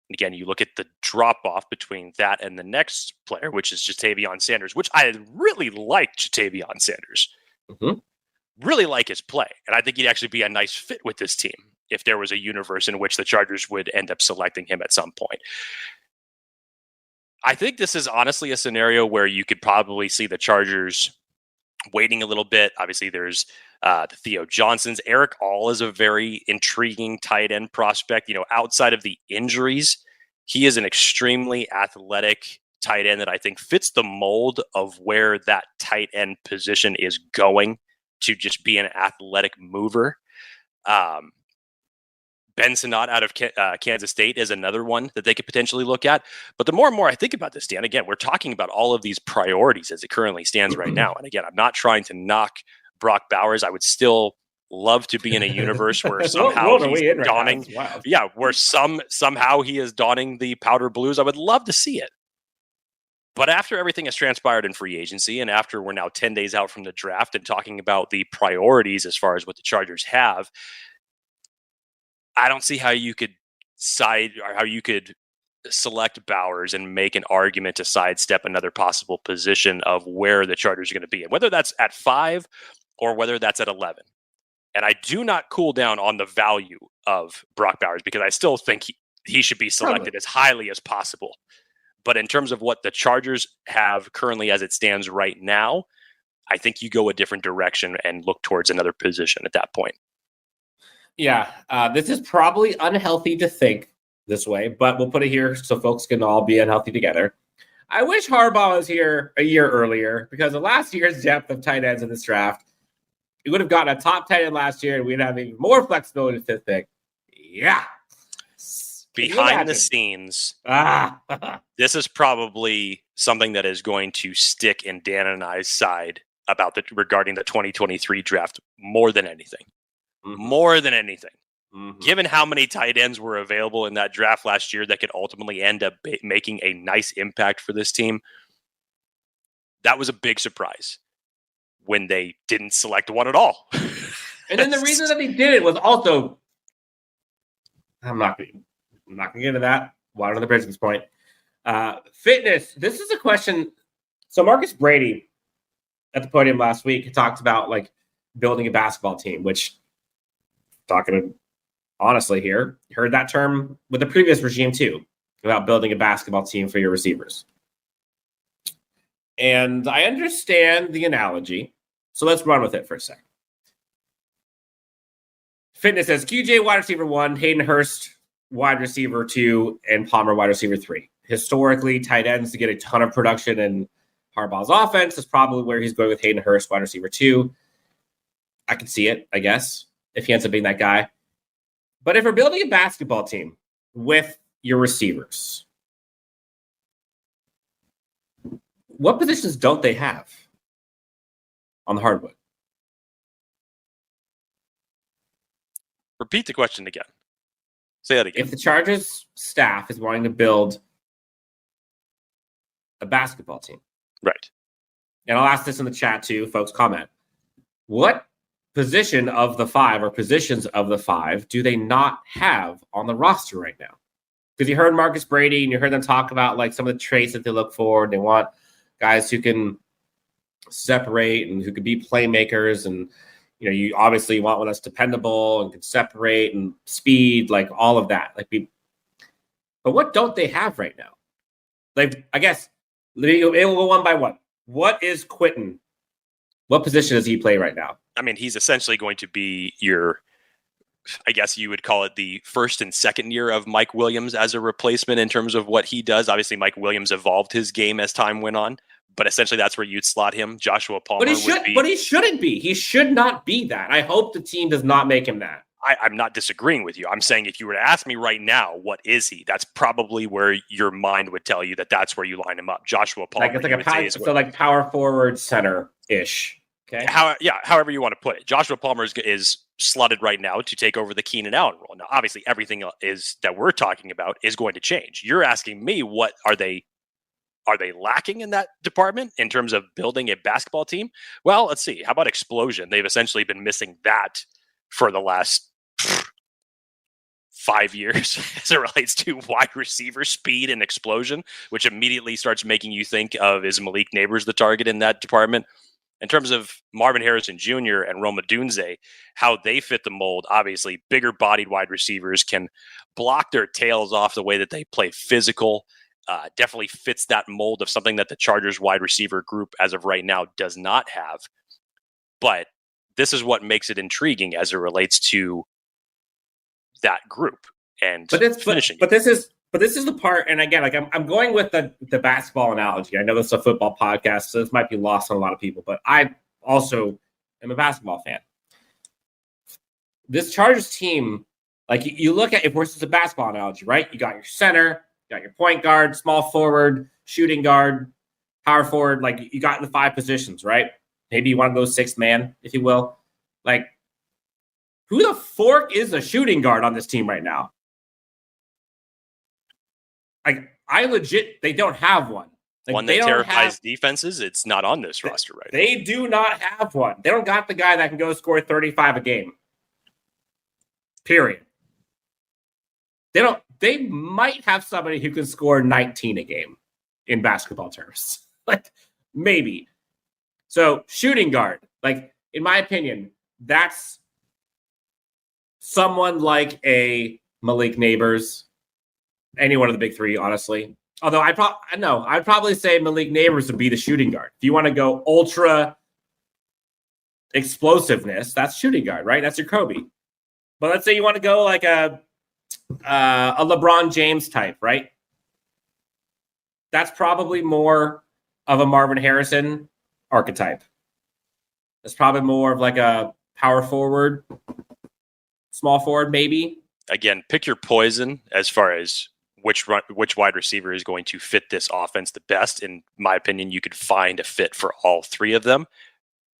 and again, you look at the drop-off between that and the next player, which is Ja'Tavion Sanders, which I really like Ja'Tavion Sanders. Mm-hmm. Really like his play. And I think he'd actually be a nice fit with this team if there was a universe in which the Chargers would end up selecting him at some point. I think this is honestly a scenario where you could probably see the Chargers waiting a little bit. Obviously, there's the Theo Johnsons. Eric All is a very intriguing tight end prospect. Outside of the injuries, he is an extremely athletic tight end that I think fits the mold of where that tight end position is going to just be an athletic mover. Ben Sinnott out of Kansas State is another one that they could potentially look at. But the more and more I think about this, Dan, again, we're talking about all of these priorities as it currently stands right now. And again, I'm not trying to knock Brock Bowers. I would still love to be in a universe where somehow he's donning. Where somehow he is donning the powder blues. I would love to see it. But after everything has transpired in free agency, and after we're now 10 days out from the draft and talking about the priorities as far as what the Chargers have, I don't see how you could select Bowers and make an argument to sidestep another possible position of where the Chargers are going to be, and whether that's at 5 or whether that's at 11. And I do not cool down on the value of Brock Bowers because I still think he should be selected as highly as possible. But in terms of what the Chargers have currently as it stands right now, I think you go a different direction and look towards another position at that point. Yeah, this is probably unhealthy to think this way, but we'll put it here so folks can all be unhealthy together. I wish Harbaugh was here a year earlier because of last year's depth of tight ends in this draft. We would have gotten a top tight end last year, and we'd have even more flexibility to fifth pick. Yeah. Behind the scenes, this is probably something that is going to stick in Dan and I's side regarding the 2023 draft more than anything. Mm-hmm. More than anything. Mm-hmm. Given how many tight ends were available in that draft last year that could ultimately end up making a nice impact for this team, that was a big surprise when they didn't select one at all. And then the reason that they did it was also, I'm not going to get into that. Water on the bridge at this point. Fitness. This is a question. So Marcus Brady at the podium last week talked about like building a basketball team, which, talking honestly here, heard that term with the previous regime too, about building a basketball team for your receivers. And I understand the analogy. So let's run with it for a second. Fitness says QJ wide receiver 1, Hayden Hurst wide receiver 2, and Palmer wide receiver 3. Historically, tight ends to get a ton of production in Harbaugh's offense is probably where he's going with Hayden Hurst wide receiver 2. I can see it, I guess, if he ends up being that guy. But if we're building a basketball team with your receivers, what positions don't they have on the hardwood? Repeat the question again. Say that again. If the Chargers staff is wanting to build a basketball team. Right. And I'll ask this in the chat too, folks, comment. what position of the five or positions of the five do they not have on the roster right now? Because you heard Marcus Brady and you heard them talk about like some of the traits that they look for. And they want guys who can separate and who can be playmakers. And, you obviously want one that's dependable and can separate and speed, like all of that. But what don't they have right now? Like, I guess it will go one by one. What is Quentin? What position does he play right now? I mean, he's essentially going to be I guess you would call it the first and second year of Mike Williams as a replacement in terms of what he does. Obviously, Mike Williams evolved his game as time went on, but essentially that's where you'd slot him. Joshua Palmer But he shouldn't be. He should not be that. I hope the team does not make him that. I'm not disagreeing with you. I'm saying if you were to ask me right now, what is he? That's probably where your mind would tell you that's where you line him up. Joshua Palmer. Like power forward center-ish. Okay. However you want to put it. Joshua Palmer is slotted right now to take over the Keenan Allen role. Now, obviously, everything that we're talking about is going to change. You're asking me, what are they lacking in that department in terms of building a basketball team? Well, let's see. How about explosion? They've essentially been missing that for the last 5 years as it relates to wide receiver speed and explosion, which immediately starts making you think of, is Malik Neighbors the target in that department? In terms of Marvin Harrison Jr. and Rome Odunze, how they fit the mold, obviously bigger bodied wide receivers can block their tails off the way that they play physical. Definitely fits that mold of something that the Chargers wide receiver group as of right now does not have. But this is what makes it intriguing as it relates to that group and finishing. But this is the part, and again, like I'm going with the basketball analogy. I know this is a football podcast, so this might be lost on a lot of people, but I also am a basketball fan. This Chargers team, like you look at, if this is a basketball analogy, right? You got your center, you got your point guard, small forward, shooting guard, power forward. Like you got the five positions, right? Maybe you want to go sixth man, if you will. Like, who the fork is a shooting guard on this team right now? Like, they don't have one. Like, one that terrifies defenses, it's not on this roster right now. They do not have one. They don't got the guy that can go score 35 a game. Period. They might have somebody who can score 19 a game in basketball terms. Like, maybe. So, shooting guard, like, in my opinion, that's someone like a Malik Neighbors, any one of the big three, honestly. Although I'd probably say Malik Neighbors would be the shooting guard. If you want to go ultra explosiveness, that's shooting guard, right? That's your Kobe. But let's say you want to go like a LeBron James type, right? That's probably more of a Marvin Harrison archetype. It's probably more of like a power forward, small forward, maybe. Again, pick your poison as far as which wide receiver is going to fit this offense the best. In my opinion, you could find a fit for all three of them.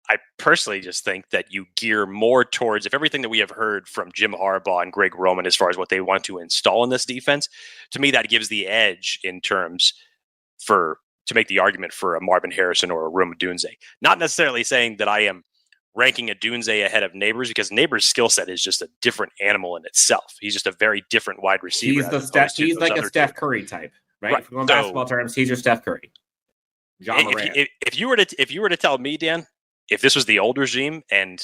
I personally just think that you gear more towards, if everything that we have heard from Jim Harbaugh and Greg Roman as far as what they want to install in this defense, to me that gives the edge in terms to make the argument for a Marvin Harrison or a Rome Odunze. Not necessarily saying that I am ranking Odunze ahead of Neighbors, because Neighbors' skill set is just a different animal in itself. He's just a very different wide receiver. He's like a Steph Curry type, right? If we're going basketball terms, he's your Steph Curry. John Morant. If you were to tell me, Dan, if this was the old regime and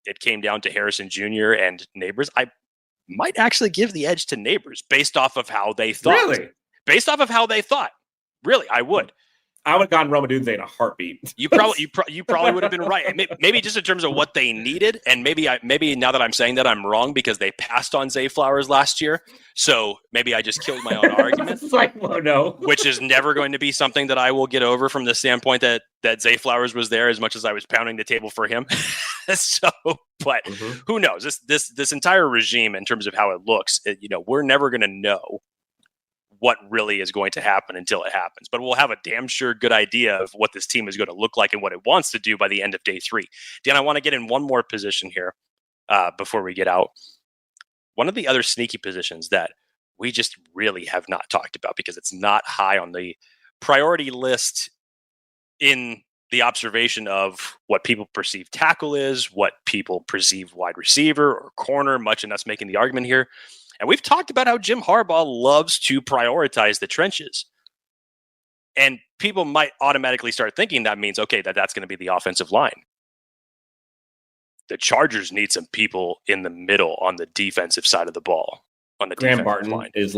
it came down to Harrison Jr. and Neighbors, I might actually give the edge to Neighbors based off of how they thought. Really? Based off of how they thought. Really, I would. I would have gone Rome Odunze in a heartbeat. You probably would have been right. Maybe just in terms of what they needed, and maybe now that I'm saying that, I'm wrong because they passed on Zay Flowers last year. So maybe I just killed my own argument. It's like, well, no. Which is never going to be something that I will get over from the standpoint that Zay Flowers was there as much as I was pounding the table for him. But who knows? This entire regime, in terms of how it looks, we're never going to know what really is going to happen until it happens. But we'll have a damn sure good idea of what this team is going to look like and what it wants to do by the end of day 3. Dan, I want to get in one more position here before we get out. One of the other sneaky positions that we just really have not talked about because it's not high on the priority list in the observation of what people perceive tackle is, what people perceive wide receiver or corner, much in us making the argument here. And we've talked about how Jim Harbaugh loves to prioritize the trenches. And people might automatically start thinking that means, okay, that's going to be the offensive line. The Chargers need some people in the middle on the defensive side of the ball. On the Graham defensive Barton line. is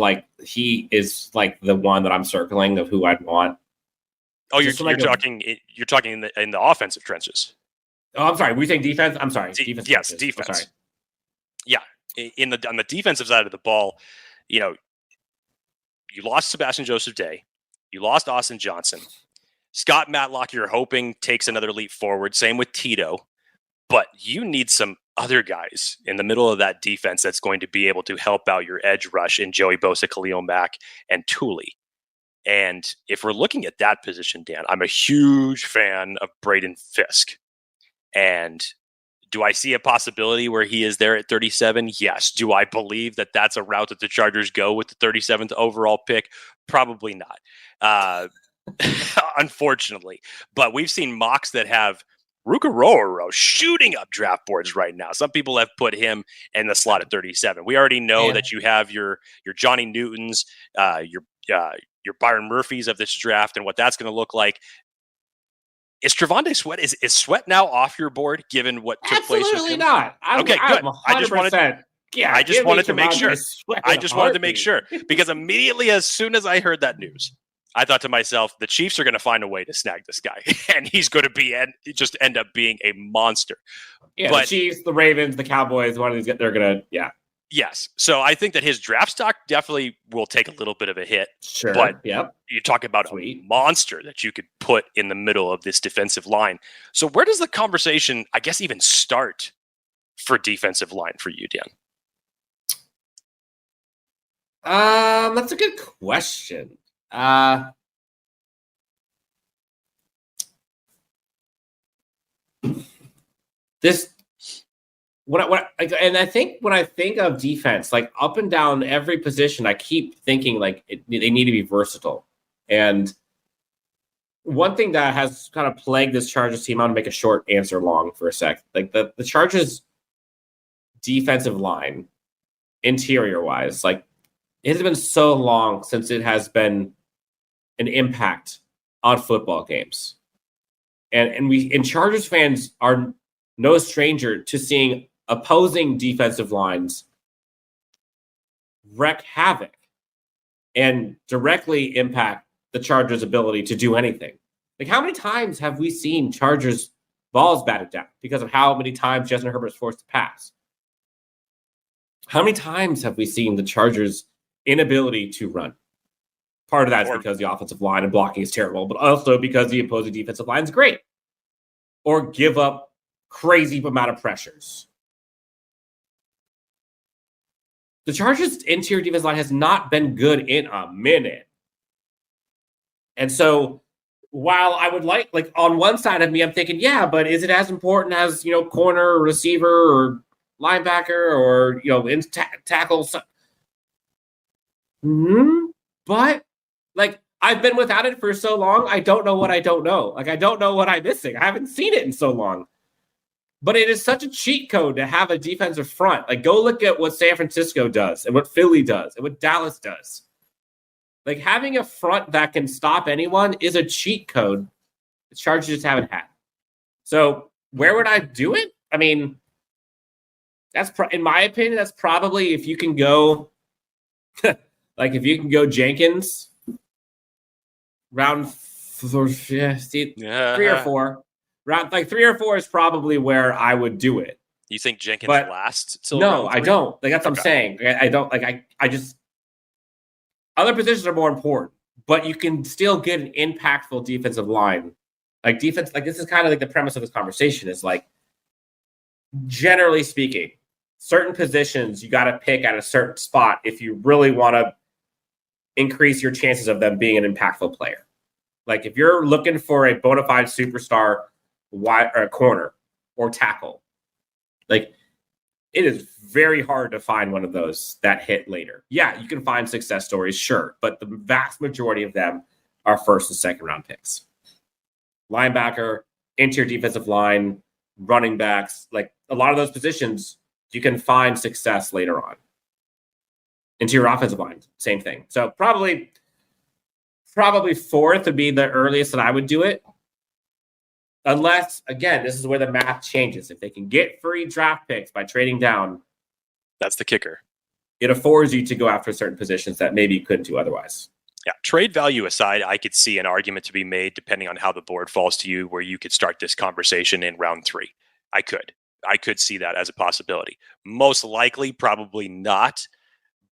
like the one that I'm circling of who I'd want. Oh, you're talking in the offensive trenches. Oh, I'm sorry. Were you saying defense? I'm sorry. Defense. Yes, defense. Oh, sorry. Yeah, on the defensive side of the ball, you lost Sebastian Joseph Day, you lost Austin Johnson, Scott Matlock. You're hoping takes another leap forward. Same with Tito, but you need some other guys in the middle of that defense that's going to be able to help out your edge rush in Joey Bosa, Khalil Mack, and Tuli. And if we're looking at that position, Dan, I'm a huge fan of Braden Fisk. And do I see a possibility where he is there at 37? Yes. Do I believe that that's a route that the Chargers go with the 37th overall pick? Probably not, unfortunately. But we've seen mocks that have Rukaroro shooting up draft boards right now. Some people have put him in the slot at 37. We already know that you have your Johnny Newtons, your Byron Murphys of this draft and what that's going to look like. Is Trevonde Sweat, is Sweat now off your board given what took place? Absolutely not. Okay, good. I just wanted to make sure. I just wanted to make sure because immediately as soon as I heard that news, I thought to myself, the Chiefs are going to find a way to snag this guy, and he's going to end up being a monster. Yeah, but the Chiefs, the Ravens, the Cowboys, one of these, they're going to, yeah. Yes. So I think that his draft stock definitely will take a little bit of a hit. Sure. But you talk about a monster that you could put in the middle of this defensive line. So where does the conversation, I guess, even start for defensive line for you, Dan? That's a good question. I think when I think of defense, like up and down every position, I keep thinking like they need to be versatile. And one thing that has kind of plagued this Chargers team, I'm going to make a short answer long for a sec. Like the Chargers defensive line, interior wise, like it has been so long since it has been an impact on football games. And Chargers fans are no stranger to seeing opposing defensive lines wreak havoc and directly impact the Chargers' ability to do anything. Like, how many times have we seen Chargers balls batted down because of how many times Justin Herbert is forced to pass? How many times have we seen the Chargers' inability to run? Part of that is because the offensive line and blocking is terrible, but also because the opposing defensive line is great. Or give up crazy amount of pressures. The Chargers' interior defense line has not been good in a minute. And so while I would like on one side of me, I'm thinking, yeah, but is it as important as, corner or receiver or linebacker or, in tackle? But I've been without it for so long. I don't know what I don't know. I don't know what I'm missing. I haven't seen it in so long. But it is such a cheat code to have a defensive front. Go look at what San Francisco does and what Philly does and what Dallas does. Having a front that can stop anyone is a cheat code the Chargers just haven't had. So where would I do it? I mean, that's in my opinion, that's probably if you can go, if you can go Jenkins, round 3 or 4. Round 3 or 4 is probably where I would do it. You think Jenkins lasts? No, I don't. That's what I'm saying. I don't I just other positions are more important, but you can still get an impactful defensive line. Defense, this is kind of the premise of this conversation is generally speaking, certain positions you got to pick at a certain spot if you really want to increase your chances of them being an impactful player. If you're looking for a bona fide superstar wide or corner or tackle, it is very hard to find one of those that hit later. Yeah, you can find success stories, sure, but the vast majority of them are first and second round picks. linebacker, interior defensive line, running backs. Like a lot of those positions, you can find success later on. Interior offensive line, same thing. So probably fourth would be the earliest that I would do it. Unless, again, this is where the math changes. If they can get free draft picks by trading down, that's the kicker. It affords you to go after certain positions that maybe you couldn't do otherwise. Yeah, trade value aside, I could see an argument to be made depending on how the board falls to you where you could start this conversation in round 3. I could see that as a possibility. Most likely, probably not.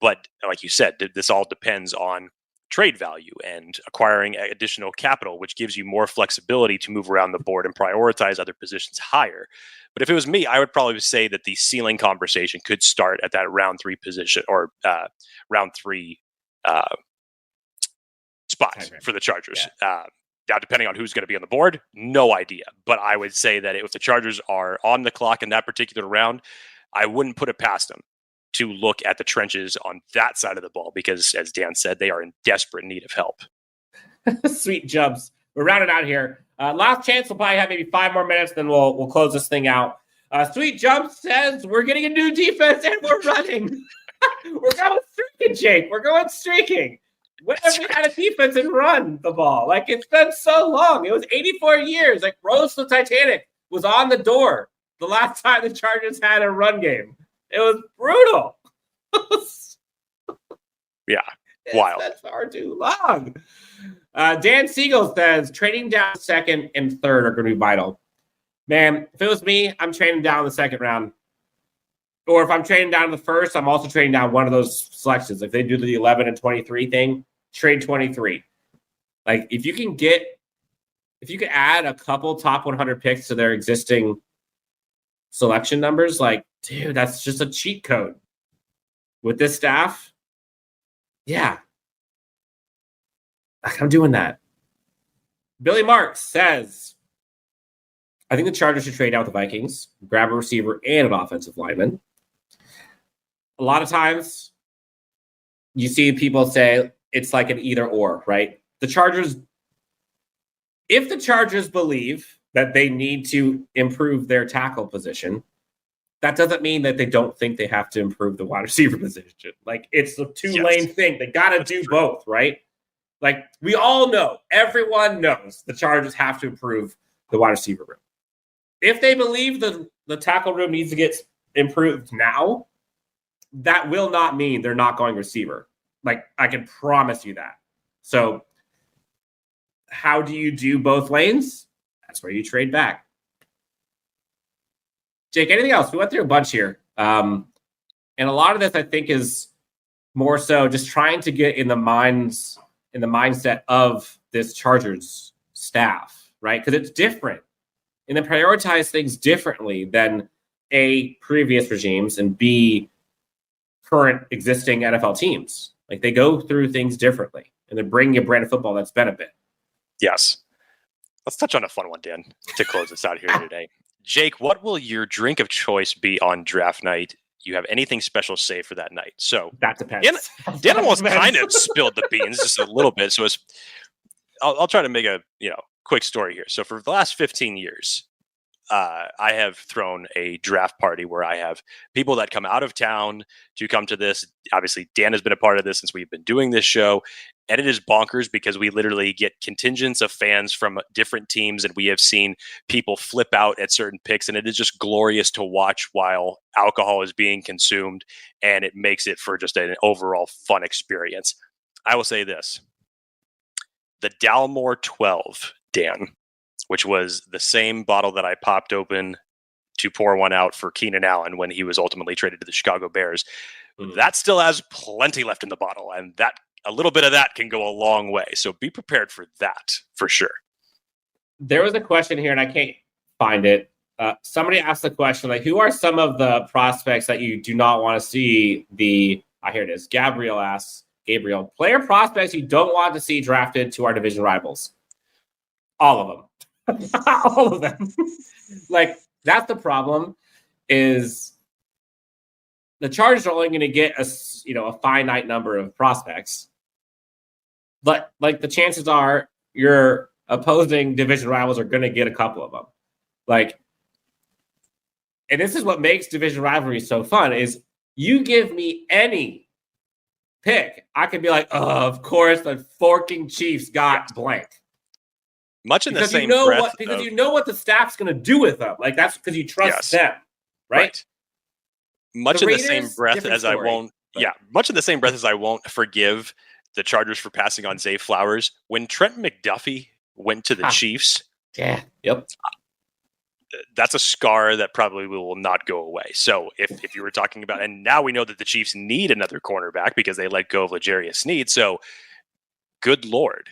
But like you said, this all depends on trade value and acquiring additional capital, which gives you more flexibility to move around the board and prioritize other positions higher. But if it was me, I would probably say that the ceiling conversation could start at that round 3 position or round 3 spot for the Chargers. Yeah. Now, depending on who's going to be on the board, no idea. But I would say that if the Chargers are on the clock in that particular round, I wouldn't put it past them to look at the trenches on that side of the ball because, as Dan said, they are in desperate need of help. Sweet jumps. We're rounding out here. Last chance. We'll probably have maybe 5 more minutes, then we'll close this thing out. Sweet Jump says we're getting a new defense and we're running. We're going streaking, Jake. We're going streaking. When have we had a defense and run the ball? Like, it's been so long. It was 84 years. Like, Rose the Titanic was on the door the last time the Chargers had a run game. It was brutal. Yeah, wild. That's far too long. Dan Siegel says trading down second and third are going to be vital. Man, if it was me, I'm trading down the second round. Or if I'm trading down the first, I'm also trading down one of those selections. If they do the 11 and 23 thing, trade 23. Like, if you can add a couple top 100 picks to their existing selection numbers, like, dude, that's just a cheat code. With this staff, yeah. I'm doing that. Billy Marks says, I think the Chargers should trade out with the Vikings, grab a receiver and an offensive lineman. A lot of times you see people say it's like an either or, right? If the Chargers believe that they need to improve their tackle position, that doesn't mean that they don't think they have to improve the wide receiver position. Like, it's a two-lane thing. They got to do both, right? Like, we all know, everyone knows the Chargers have to improve the wide receiver room. If they believe the tackle room needs to get improved now, that will not mean they're not going receiver. Like, I can promise you that. So how do you do both lanes? That's where you trade back. Jake, anything else? We went through a bunch here. And a lot of this, I think, is more so just trying to get in the mindset of this Chargers staff, right? Because it's different. And they prioritize things differently than A, previous regimes, and B, current existing NFL teams. Like, they go through things differently, and they're bringing a brand of football that's been a bit. Yes. Let's touch on a fun one, Dan, to close this out here today. Jake, what will your drink of choice be on draft night? You have anything special saved for that night? So that depends. Dan almost kind of spilled the beans just a little bit. So I'll try to make a quick story here. So for the last 15 years, I have thrown a draft party where I have people that come out of town to come to this. Obviously, Dan has been a part of this since we've been doing this show. And it is bonkers because we literally get contingents of fans from different teams, and we have seen people flip out at certain picks, and it is just glorious to watch while alcohol is being consumed, and it makes it for just an overall fun experience. I will say this. The Dalmore 12, Dan, which was the same bottle that I popped open to pour one out for Keenan Allen when he was ultimately traded to the Chicago Bears, that still has plenty left in the bottle, and that a little bit of that can go a long way. So be prepared for that, for sure. There was a question here, and I can't find it. Somebody asked the question, like, who are some of the prospects that you do not want to see here it is. Gabriel asks, player prospects you don't want to see drafted to our division rivals. All of them. All of them. Like, that's the problem, is the Chargers are only going to get a finite number of prospects. But, like, the chances are you're opposing division rivals are going to get a couple of them. Like, and this is what makes division rivalries so fun is you give me any pick, I could be like, oh, of course, the forking Chiefs got blank. Much in because the same you know breath. Because you know what the staff's going to do with them. Like, that's because you trust them, right? Much in the same breath as story, I won't. Yeah, much in the same breath as I won't forgive the Chargers for passing on Zay Flowers. When Trent McDuffie went to the Chiefs. Yeah. Yep. That's a scar that probably will not go away. So if you were talking about, and now we know that the Chiefs need another cornerback because they let go of L'Jarius Sneed. So good Lord,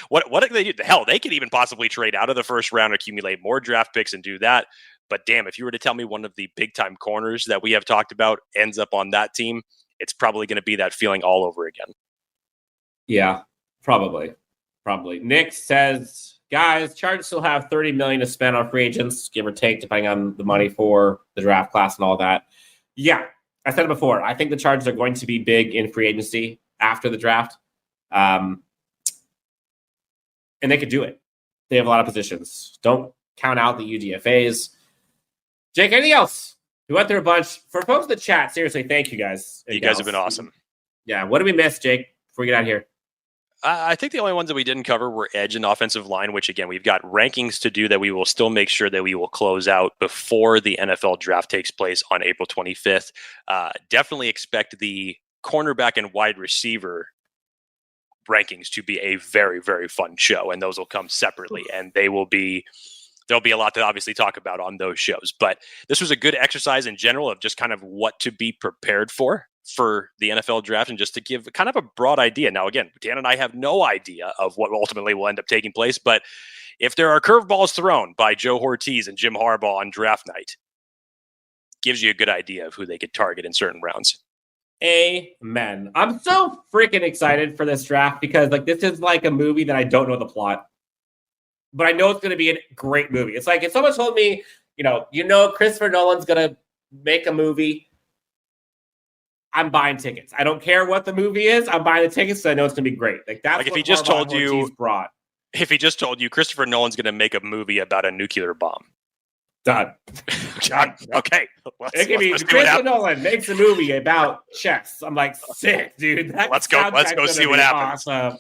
what can they do? Hell, they could even possibly trade out of the first round, accumulate more draft picks and do that. But damn, if you were to tell me one of the big time corners that we have talked about ends up on that team, it's probably going to be that feeling all over again. Yeah, probably. Nick says, guys, Chargers still have $30 million to spend on free agents, give or take, depending on the money for the draft class and all that. Yeah, I said it before. I think the Chargers are going to be big in free agency after the draft. And they could do it. They have a lot of positions. Don't count out the UDFAs. Jake, anything else? We went through a bunch. For folks in the chat, seriously, thank you guys. You guys have been awesome. Yeah, what did we miss, Jake, before we get out of here? I think the only ones that we didn't cover were edge and offensive line, which, again, we've got rankings to do that we will still make sure that we will close out before the NFL draft takes place on April 25th. Definitely expect the cornerback and wide receiver rankings to be a very, very fun show, and those will come separately, and there'll be a lot to obviously talk about on those shows. But this was a good exercise in general of just kind of what to be prepared for the NFL draft, and just to give kind of a broad idea. Now, again, Dan and I have no idea of what ultimately will end up taking place, but if there are curveballs thrown by Joe Ortiz and Jim Harbaugh on draft night, gives you a good idea of who they could target in certain rounds. Amen. I'm so freaking excited for this draft because this is like a movie that I don't know the plot, but I know it's going to be a great movie. It's like if someone told me, Christopher Nolan's going to make a movie, I'm buying tickets. I don't care what the movie is. I'm buying the tickets, so I know it's going to be great. That's like if he just told you, Christopher Nolan's going to make a movie about a nuclear bomb. Done. Okay. It can be Christopher Nolan makes a movie about chess. I'm like, sick, dude. Let's go see what happens. Awesome.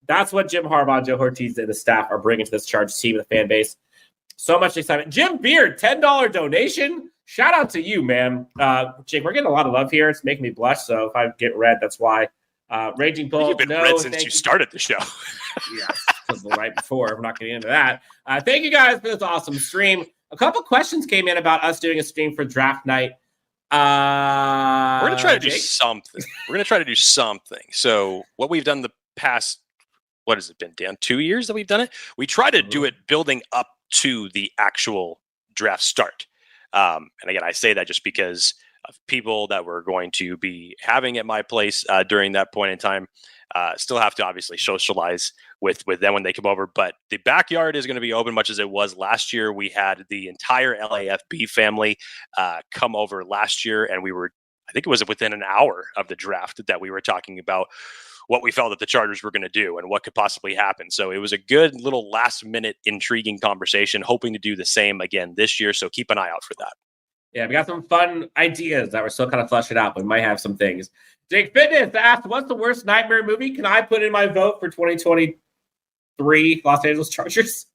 That's what Jim Harbaugh, Joe Ortiz, and the staff are bringing to this Chargers team and the fan base. So much excitement. Jim Beard, $10 donation. Shout out to you, man. Jake, we're getting a lot of love here. It's making me blush. So if I get red, that's why. Raging Bull. You've been red since you started the show. Yes, because right before. We're not getting into that. Thank you guys for this awesome stream. A couple questions came in about us doing a stream for draft night. We're going to try to do something. We're going to try to do something. So what we've done the past, what has it been, Dan? 2 years that we've done it? We try to do it building up to the actual draft start. And again, I say that just because of people that we're going to be having at my place during that point in time. Still have to obviously socialize with them when they come over, but the backyard is going to be open much as it was last year. We had the entire LAFB family come over last year, and I think it was within an hour of the draft that we were talking about what we felt that the Chargers were going to do and what could possibly happen. So it was a good little last minute intriguing conversation, hoping to do the same again this year. So keep an eye out for that. Yeah, we got some fun ideas that we're still kind of fleshing out, but we might have some things. Jake Fitness asked, what's the worst nightmare movie? Can I put in my vote for 2023 Los Angeles Chargers?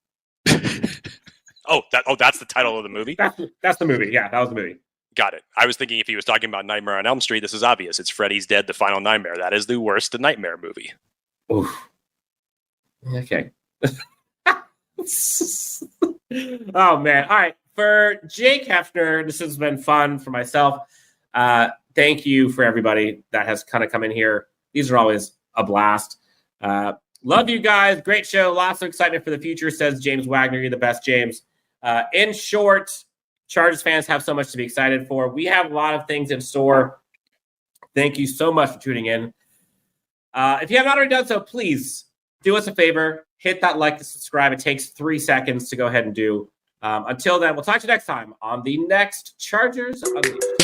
That's the title of the movie? That's the movie. Yeah, that was the movie. Got it. I was thinking if he was talking about Nightmare on Elm Street, this is obvious. It's Freddy's Dead, The Final Nightmare. That is the worst nightmare movie. Oof. Okay. Oh, man. All right. For Jake Hefner, this has been fun for myself. Thank you for everybody that has kind of come in here. These are always a blast. Love you guys. Great show. Lots of excitement for the future, says James Wagner. You're the best, James. In short, Chargers fans have so much to be excited for. We have a lot of things in store. Thank you so much for tuning in. If you have not already done so, please do us a favor. Hit that like and subscribe. It takes 3 seconds to go ahead and do. Until then, we'll talk to you next time on the next Chargers Unleashed.